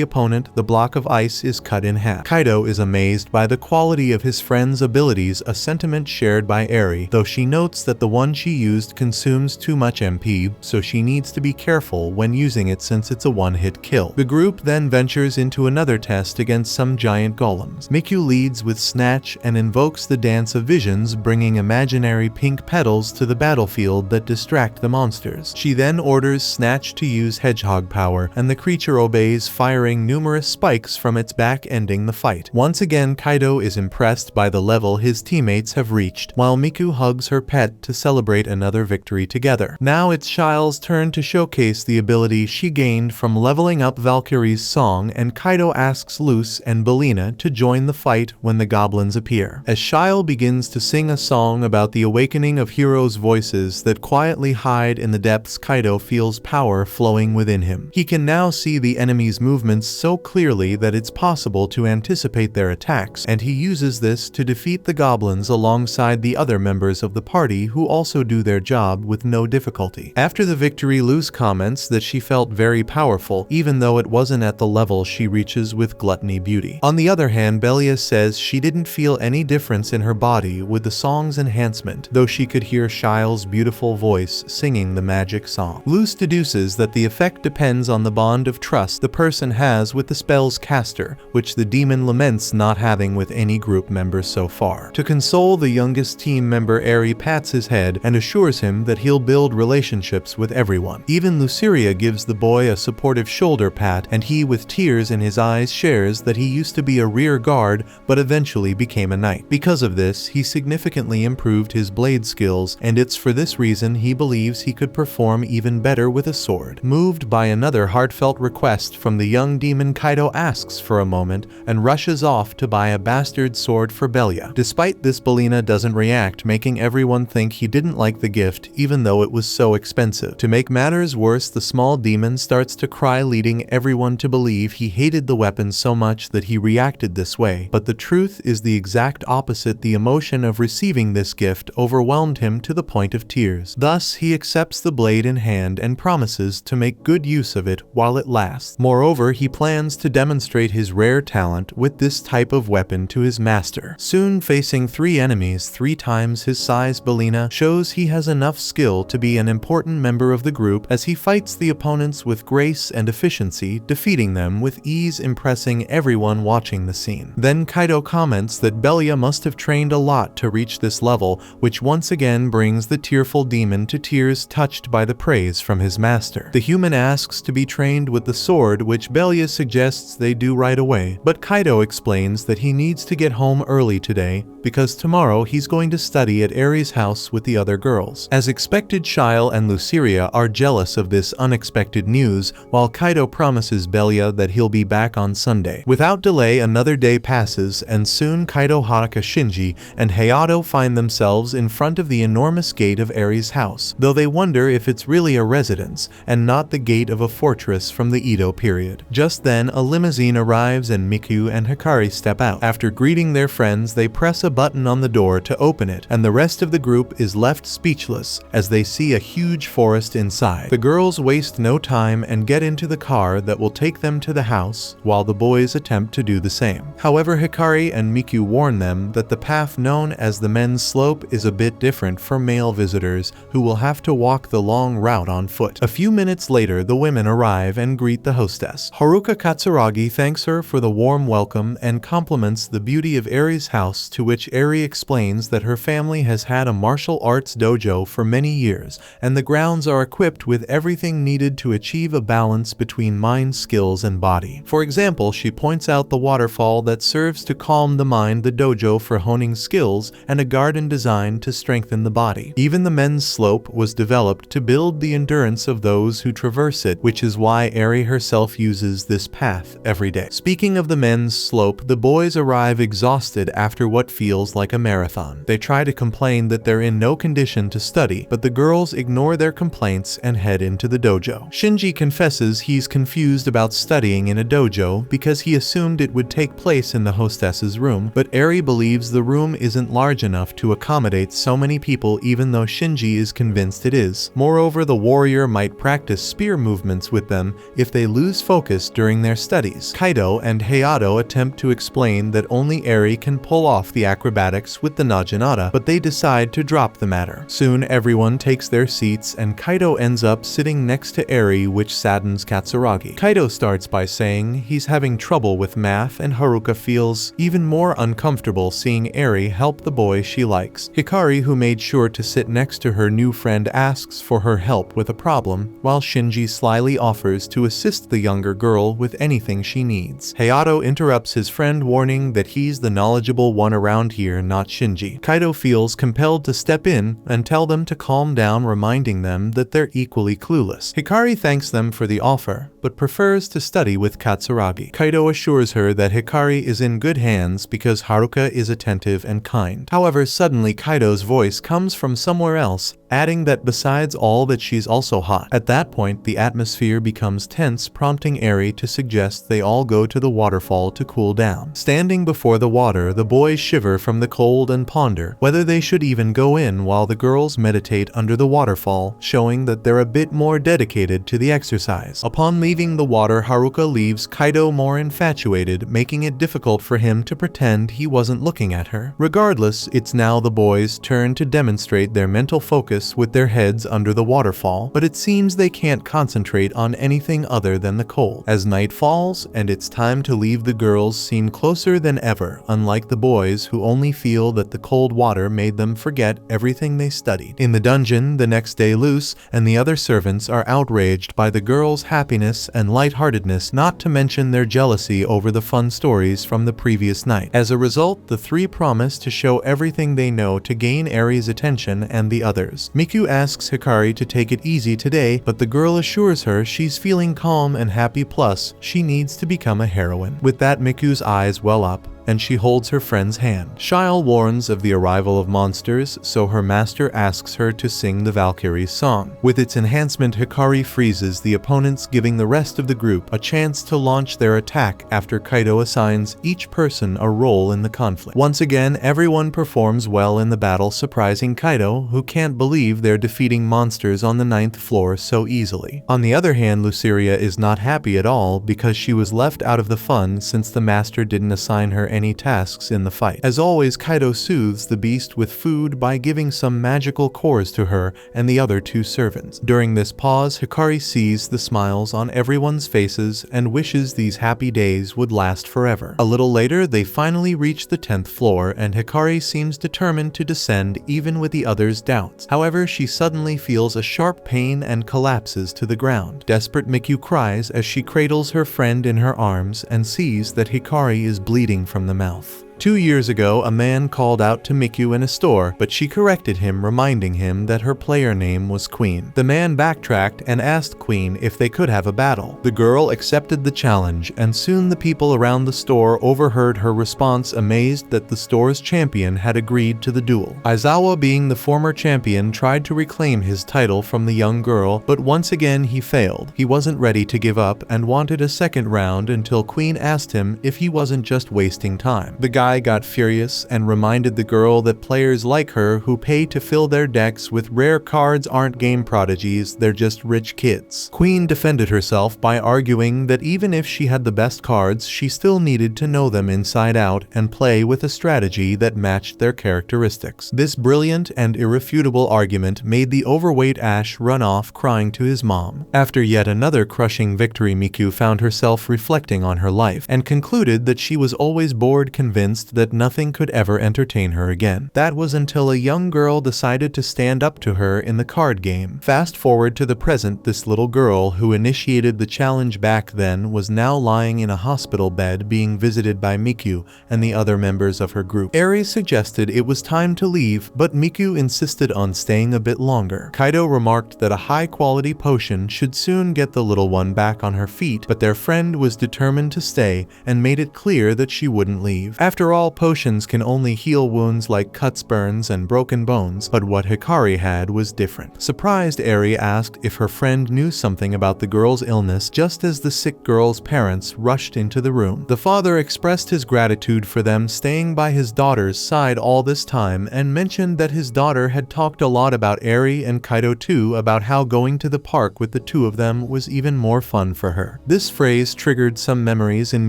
opponent, the block of ice is cut in half. Kaito is amazed by the quality of his friend's abilities, a sentiment shared by Eri, though she notes that the one she used consumes too much MP, so she needs to be careful when using it since it's a one-hit kill. The group then ventures into another test against some giant golems. Miku leads with Snatch and invokes the Dance of Visions, bringing imaginary pink petals to the battlefield that distract the monsters. She then orders Snatch to use Hedgehog power, and the creature obeys, firing numerous spikes from its back, ending the fight. Once again, Kaito is impressed by the level his teammates have reached, while Miku hugs her pet to celebrate another victory together. Now it's Shile's turn to showcase the ability she gained from leveling up Valkyrie's song, and Kaito asks Luce and Belina to join the fight when the goblins appear. As Shile begins to sing a song about the awakening of heroes' voices that quietly hide in the depths, Kaito feels power flowing within him. He can now see the enemy's movements so clearly that it's possible to anticipate their attacks, and he uses this to defeat the goblins alongside the other members of the party, who also do their job with no difficulty. After the victory, Luce comments that she felt very powerful, even though it wasn't at the level she reaches with gluttony beauty. On the other hand, Belia says she didn't feel any difference in her body with the song's enhancement, though she could hear Shile's beautiful voice singing the magic song. Luce deduces that the effect depends on the bond of trust the person has has with the spell's caster, which the demon laments not having with any group members so far. To console the youngest team member, Eri pats his head and assures him that he'll build relationships with everyone. Even Luceria gives the boy a supportive shoulder pat, and he, with tears in his eyes, shares that he used to be a rear guard but eventually became a knight. Because of this, he significantly improved his blade skills, and it's for this reason he believes he could perform even better with a sword. Moved by another heartfelt request from the young demon, Kaito asks for a moment and rushes off to buy a bastard sword for Belia. Despite this, Belina doesn't react, making everyone think he didn't like the gift even though it was so expensive. To make matters worse, the small demon starts to cry, leading everyone to believe he hated the weapon so much that he reacted this way. But the truth is the exact opposite. The emotion of receiving this gift overwhelmed him to the point of tears. Thus, he accepts the blade in hand and promises to make good use of it while it lasts. Moreover, he plans to demonstrate his rare talent with this type of weapon to his master. Soon, facing 3 enemies 3 times his size, Belina shows he has enough skill to be an important member of the group as he fights the opponents with grace and efficiency, defeating them with ease, impressing everyone watching the scene. Then Kaito comments that Belia must have trained a lot to reach this level, which once again brings the tearful demon to tears, touched by the praise from his master. The human asks to be trained with the sword, which Belia suggests they do right away, but Kaito explains that he needs to get home early today because tomorrow he's going to study at Eri's house with the other girls. As expected, Shile and Luceria are jealous of this unexpected news, while Kaito promises Belia that he'll be back on Sunday. Without delay, another day passes, and soon Kaito, Haruka, Shinji, and Hayato find themselves in front of the enormous gate of Eri's house, though they wonder if it's really a residence and not the gate of a fortress from the Edo period. Just then, a limousine arrives and Miku and Hikari step out. After greeting their friends, they press a button on the door to open it, and the rest of the group is left speechless as they see a huge forest inside. The girls waste no time and get into the car that will take them to the house, while the boys attempt to do the same. However, Hikari and Miku warn them that the path known as the men's slope is a bit different for male visitors who will have to walk the long route on foot. A few minutes later, the women arrive and greet the hostess. Haruka Katsuragi thanks her for the warm welcome and compliments the beauty of Eri's house, to which Eri explains that her family has had a martial arts dojo for many years, and the grounds are equipped with everything needed to achieve a balance between mind, skills, and body. For example, she points out the waterfall that serves to calm the mind, the dojo for honing skills, and a garden designed to strengthen the body. Even the men's slope was developed to build the endurance of those who traverse it, which is why Eri herself uses this path every day. Speaking of the men's slope, the boys arrive exhausted after what feels like a marathon. They try to complain that they're in no condition to study, but the girls ignore their complaints and head into the dojo. Shinji confesses he's confused about studying in a dojo because he assumed it would take place in the hostess's room, but Eri believes the room isn't large enough to accommodate so many people, even though Shinji is convinced it is. Moreover, the warrior might practice spear movements with them if they lose focus during their studies. Kaito and Hayato attempt to explain that only Eri can pull off the acrobatics with the Naginata, but they decide to drop the matter. Soon everyone takes their seats and Kaito ends up sitting next to Eri, which saddens Katsuragi. Kaito starts by saying he's having trouble with math, and Haruka feels even more uncomfortable seeing Eri help the boy she likes. Hikari, who made sure to sit next to her new friend, asks for her help with a problem, while Shinji slyly offers to assist the younger girl with anything she needs. Hayato interrupts his friend, warning that he's the knowledgeable one around here, not Shinji. Kaito feels compelled to step in and tell them to calm down, reminding them that they're equally clueless. Hikari thanks them for the offer, but prefers to study with Katsuragi. Kaito assures her that Hikari is in good hands because Haruka is attentive and kind. However, suddenly Kaito's voice comes from somewhere else, adding that besides all that she's also hot. At that point, the atmosphere becomes tense, prompting Eri to suggest they all go to the waterfall to cool down. Standing before the water, the boys shiver from the cold and ponder whether they should even go in, while the girls meditate under the waterfall, showing that they're a bit more dedicated to the exercise. Upon leaving the water, Haruka leaves Kaito more infatuated, making it difficult for him to pretend he wasn't looking at her. Regardless, it's now the boys' turn to demonstrate their mental focus focus with their heads under the waterfall, but it seems they can't concentrate on anything other than the cold. As night falls and it's time to leave, the girls seem closer than ever, unlike the boys who only feel that the cold water made them forget everything they studied. In the dungeon the next day, Luce and the other servants are outraged by the girls' happiness and lightheartedness, not to mention their jealousy over the fun stories from the previous night. As a result, the three promise to show everything they know to gain Eri's attention and the others. Miku asks Hikari to take it easy today, but the girl assures her she's feeling calm and happy, plus she needs to become a heroine. With that, Miku's eyes well up and she holds her friend's hand. Shiel warns of the arrival of monsters, so her master asks her to sing the Valkyrie's song. With its enhancement, Hikari freezes the opponents, giving the rest of the group a chance to launch their attack after Kaito assigns each person a role in the conflict. Once again, everyone performs well in the battle, surprising Kaito, who can't believe they're defeating monsters on the 9th floor so easily. On the other hand, Luceria is not happy at all because she was left out of the fun since the master didn't assign her any tasks in the fight. As always, Kaito soothes the beast with food by giving some magical cores to her and the other two servants. During this pause, Hikari sees the smiles on everyone's faces and wishes these happy days would last forever. A little later, they finally reach the 10th floor and Hikari seems determined to descend even with the others' doubts. However, she suddenly feels a sharp pain and collapses to the ground. Desperate, Miku cries as she cradles her friend in her arms and sees that Hikari is bleeding from the mouth. 2 years ago, a man called out to Miku in a store, but she corrected him, reminding him that her player name was Queen. The man backtracked and asked Queen if they could have a battle. The girl accepted the challenge, and soon the people around the store overheard her response, amazed that the store's champion had agreed to the duel. Aizawa, being the former champion, tried to reclaim his title from the young girl, but once again he failed. He wasn't ready to give up and wanted a second round until Queen asked him if he wasn't just wasting time. The guy got furious and reminded the girl that players like her who pay to fill their decks with rare cards aren't game prodigies, they're just rich kids. Queen defended herself by arguing that even if she had the best cards, she still needed to know them inside out and play with a strategy that matched their characteristics. This brilliant and irrefutable argument made the overweight Ash run off crying to his mom. After yet another crushing victory, Miku found herself reflecting on her life and concluded that she was always bored, convinced that nothing could ever entertain her again. That was until a young girl decided to stand up to her in the card game. Fast forward to the present, this little girl who initiated the challenge back then was now lying in a hospital bed being visited by Miku and the other members of her group. Eri suggested it was time to leave, but Miku insisted on staying a bit longer. Kaito remarked that a high-quality potion should soon get the little one back on her feet, but their friend was determined to stay and made it clear that she wouldn't leave. After all, potions can only heal wounds like cuts, burns, and broken bones, but what Hikari had was different. Surprised, Eri asked if her friend knew something about the girl's illness just as the sick girl's parents rushed into the room. The father expressed his gratitude for them staying by his daughter's side all this time and mentioned that his daughter had talked a lot about Eri and Kaito too, about how going to the park with the two of them was even more fun for her. This phrase triggered some memories in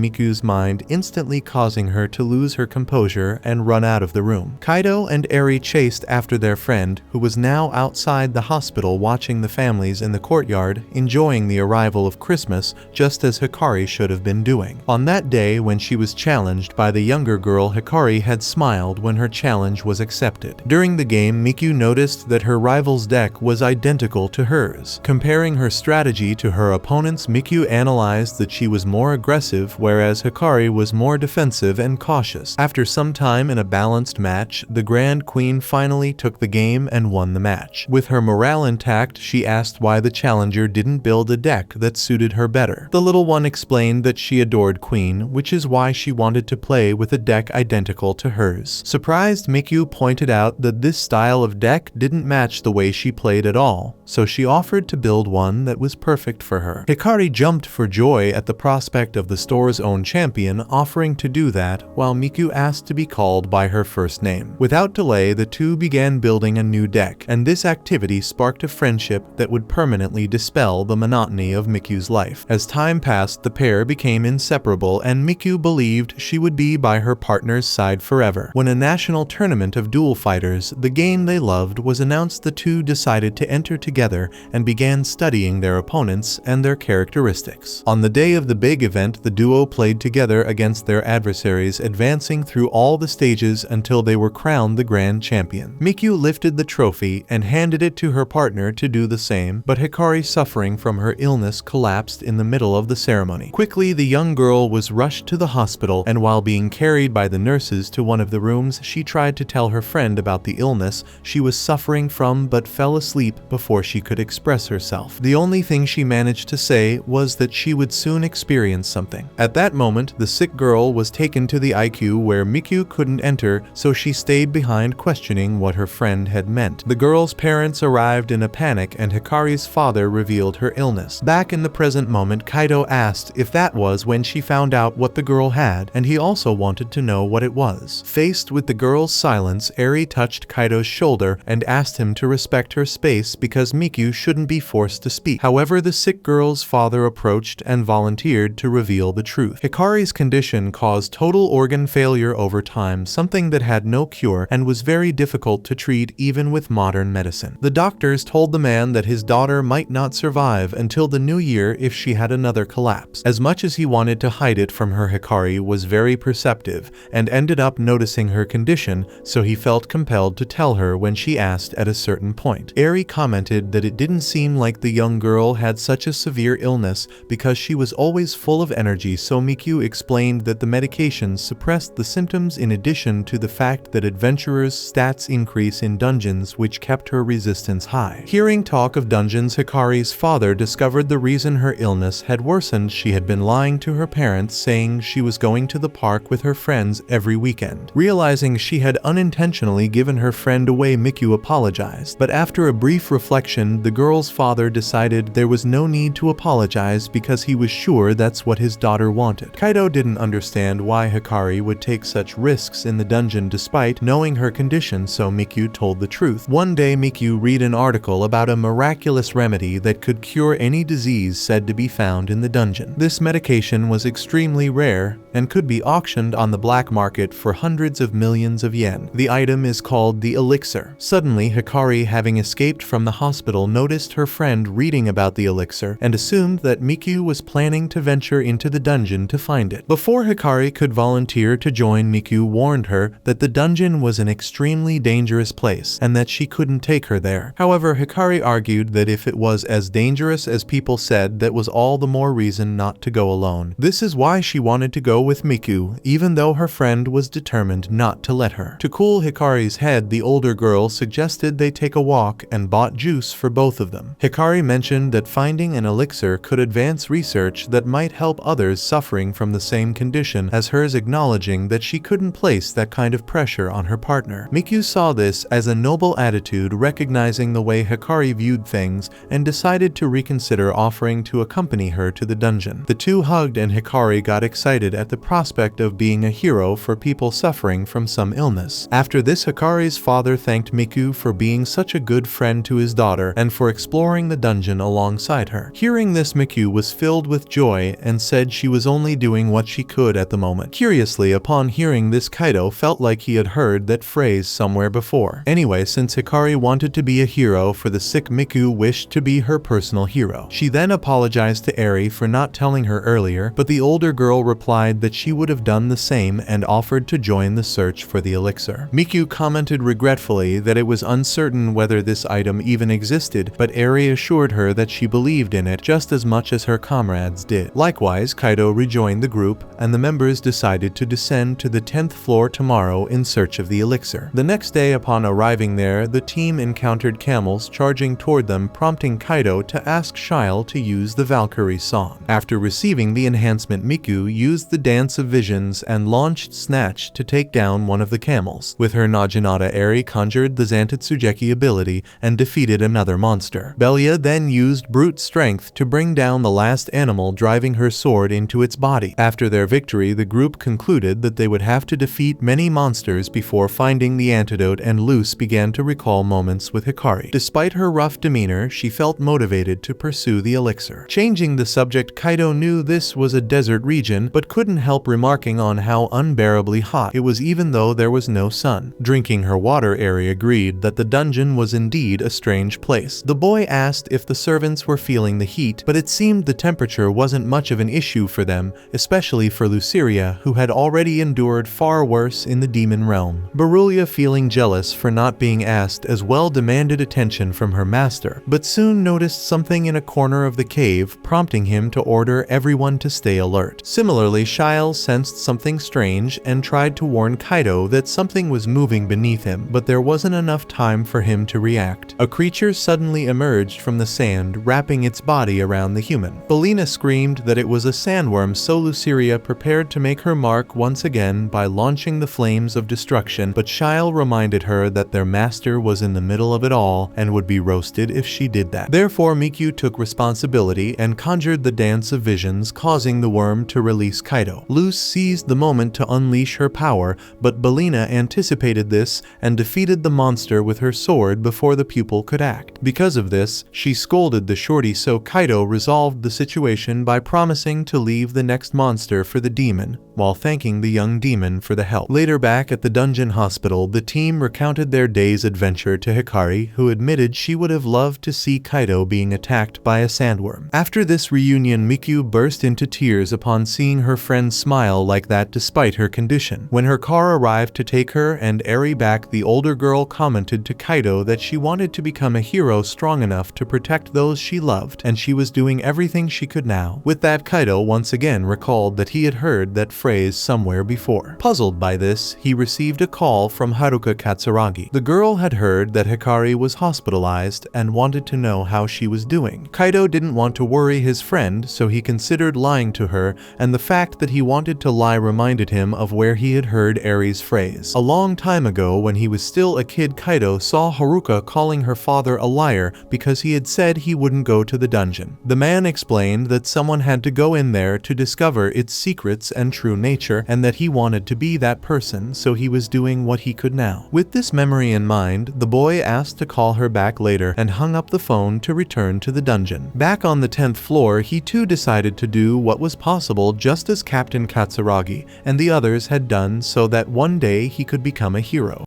Miku's mind, instantly causing her to lose her composure and run out of the room. Kaito and Eri chased after their friend, who was now outside the hospital watching the families in the courtyard, enjoying the arrival of Christmas just as Hikari should have been doing. On that day when she was challenged by the younger girl, Hikari had smiled when her challenge was accepted. During the game, Miku noticed that her rival's deck was identical to hers. Comparing her strategy to her opponent's, Miku analyzed that she was more aggressive whereas Hikari was more defensive and cautious. After some time in a balanced match, the Grand Queen finally took the game and won the match. With her morale intact, she asked why the challenger didn't build a deck that suited her better. The little one explained that she adored Queen, which is why she wanted to play with a deck identical to hers. Surprised, Miku pointed out that this style of deck didn't match the way she played at all, so she offered to build one that was perfect for her. Hikari jumped for joy at the prospect of the store's own champion offering to do that, while Miku asked to be called by her first name. Without delay, the two began building a new deck, and this activity sparked a friendship that would permanently dispel the monotony of Miku's life. As time passed, the pair became inseparable, and Miku believed she would be by her partner's side forever. When a national tournament of duel fighters, the game they loved, was announced, the two decided to enter together and began studying their opponents and their characteristics. On the day of the big event, the duo played together against their adversaries, advancing through all the stages until they were crowned the grand champion. Miku lifted the trophy and handed it to her partner to do the same, but Hikari, suffering from her illness, collapsed in the middle of the ceremony. Quickly, the young girl was rushed to the hospital, and while being carried by the nurses to one of the rooms, she tried to tell her friend about the illness she was suffering from, but fell asleep before she could express herself. The only thing she managed to say was that she would soon experience something. At that moment, the sick girl was taken to the IQ where Miku couldn't enter, so she stayed behind questioning what her friend had meant. The girl's parents arrived in a panic, and Hikari's father revealed her illness. Back in the present moment, Kaito asked if that was when she found out what the girl had, and he also wanted to know what it was. Faced with the girl's silence, Eri touched Kaito's shoulder and asked him to respect her space because Miku shouldn't be forced to speak. However, the sick girl's father approached and volunteered to reveal the truth. Hikari's condition caused total organ failure over time, something that had no cure and was very difficult to treat even with modern medicine. The doctors told the man that his daughter might not survive until the new year if she had another collapse. As much as he wanted to hide it from her, Hikari was very perceptive and ended up noticing her condition, so he felt compelled to tell her when she asked at a certain point. Eri commented that it didn't seem like the young girl had such a severe illness because she was always full of energy, so Miku explained that the medications suppressed the symptoms in addition to the fact that adventurers' stats increase in dungeons, which kept her resistance high. Hearing talk of dungeons, Hikari's father discovered the reason her illness had worsened. She had been lying to her parents, saying she was going to the park with her friends every weekend. Realizing she had unintentionally given her friend away, Miku apologized, but after a brief reflection, the girl's father decided there was no need to apologize because he was sure that's what his daughter wanted. Kaito didn't understand why Hikari would take such risks in the dungeon despite knowing her condition, so Miku told the truth. One day, Miku read an article about a miraculous remedy that could cure any disease said to be found in the dungeon. This medication was extremely rare and could be auctioned on the black market for hundreds of millions of yen. The item is called the elixir. Suddenly, Hikari, having escaped from the hospital, noticed her friend reading about the elixir and assumed that Miku was planning to venture into the dungeon to find it. Before Hikari could volunteer to join, Miku warned her that the dungeon was an extremely dangerous place and that she couldn't take her there. However, Hikari argued that if it was as dangerous as people said, that was all the more reason not to go alone. This is why she wanted to go with Miku, even though her friend was determined not to let her. To cool Hikari's head, the older girl suggested they take a walk and bought juice for both of them. Hikari mentioned that finding an elixir could advance research that might help others suffering from the same condition as hers, acknowledging that she couldn't place that kind of pressure on her partner. Miku saw this as a noble attitude, recognizing the way Hikari viewed things, and decided to reconsider offering to accompany her to the dungeon. The two hugged, and Hikari got excited at the prospect of being a hero for people suffering from some illness. After this, Hikari's father thanked Miku for being such a good friend to his daughter and for exploring the dungeon alongside her. Hearing this, Miku was filled with joy and said she was only doing what she could at the moment. Curiously, upon hearing this, Kaito felt like he had heard that phrase somewhere before. Anyway, since Hikari wanted to be a hero for the sick, Miku wished to be her personal hero. She then apologized to Eri for not telling her earlier, but the older girl replied that she would have done the same and offered to join the search for the elixir. Miku commented regretfully that it was uncertain whether this item even existed, but Eri assured her that she believed in it just as much as her comrades did. Likewise, Kaito rejoined the group, and the members decided to descend to the 10th floor tomorrow in search of the elixir. The next day, upon arriving there, the team encountered camels charging toward them, prompting Kaito to ask Shile to use the Valkyrie song. After receiving the enhancement, Miku used the Dance of Visions and launched Snatch to take down one of the camels. With her Naginata Eri conjured the Zantatsugeki ability and defeated another monster. Belia then used brute strength to bring down the last animal, driving her sword into its body. After their victory, the group concluded that they would have to defeat many monsters before finding the antidote, and Luce began to recall moments with Hikari. Despite her rough demeanor, she felt motivated to pursue the elixir. Changing the subject, Kaito knew this was a desert region, but couldn't help remarking on how unbearably hot it was even though there was no sun. Drinking her water, Eri agreed that the dungeon was indeed a strange place. The boy asked if the servants were feeling the heat, but it seemed the temperature wasn't much of an issue for them, especially for Luceria, who had already endured far worse in the demon realm. Berulia, feeling jealous for not being asked as well, demanded attention from her master, but soon noticed something in a corner of the cave, prompting him to order everyone to stay alert. Similarly, Shiles sensed something strange and tried to warn Kaito that something was moving beneath him, but there wasn't enough time for him to react. A creature suddenly emerged from the sand, wrapping its body around the human. Belina screamed that it was a sandworm, so Luceria prepared to make her mark once again by launching the flames of destruction, but Shile reminded her that their master was in the middle of it all and would be roasted if she did that. Therefore, Mikyu took responsibility and conjured the Dance of Visions, causing the worm to release Kaito. Luce seized the moment to unleash her power, but Belina anticipated this and defeated the monster with her sword before the pupil could act. Because of this, she scolded the shorty, so Kaito resolved the situation by promising to leave the next monster for the demon, while thanking the young demon for the help. Later, back at the dungeon hospital, the team recounted their day's adventure to Hikari, who admitted she would have loved to see Kaito being attacked by a sandworm. After this reunion, Mikyu burst into tears upon seeing her friend smile like that despite her condition. When her car arrived to take her and Eri back, the older girl commented to Kaito that she wanted to become a hero strong enough to protect those she loved, and she was doing everything she could now. With that, Kaito once again recalled that he had heard that phrase somewhere before. Puzzled by this, he received a call from Haruka Katsuragi. The girl had heard that Hikari was hospitalized and wanted to know how she was doing. Kaito didn't want to worry his friend, so he considered lying to her, and the fact that he wanted to lie reminded him of where he had heard Eri's phrase. A long time ago, when he was still a kid, Kaito saw Haruka calling her father a liar because he had said he wouldn't go to the dungeon. The man explained that someone had to go in there to discover its secrets and true nature, and that he wanted to be that person, so he was doing what he could now. With this memory in mind, the boy asked to call her back later and hung up the phone to return to the dungeon. Back on the 10th floor, he too decided to do what was possible, just as Captain Katsuragi and the others had done, so that one day he could become a hero.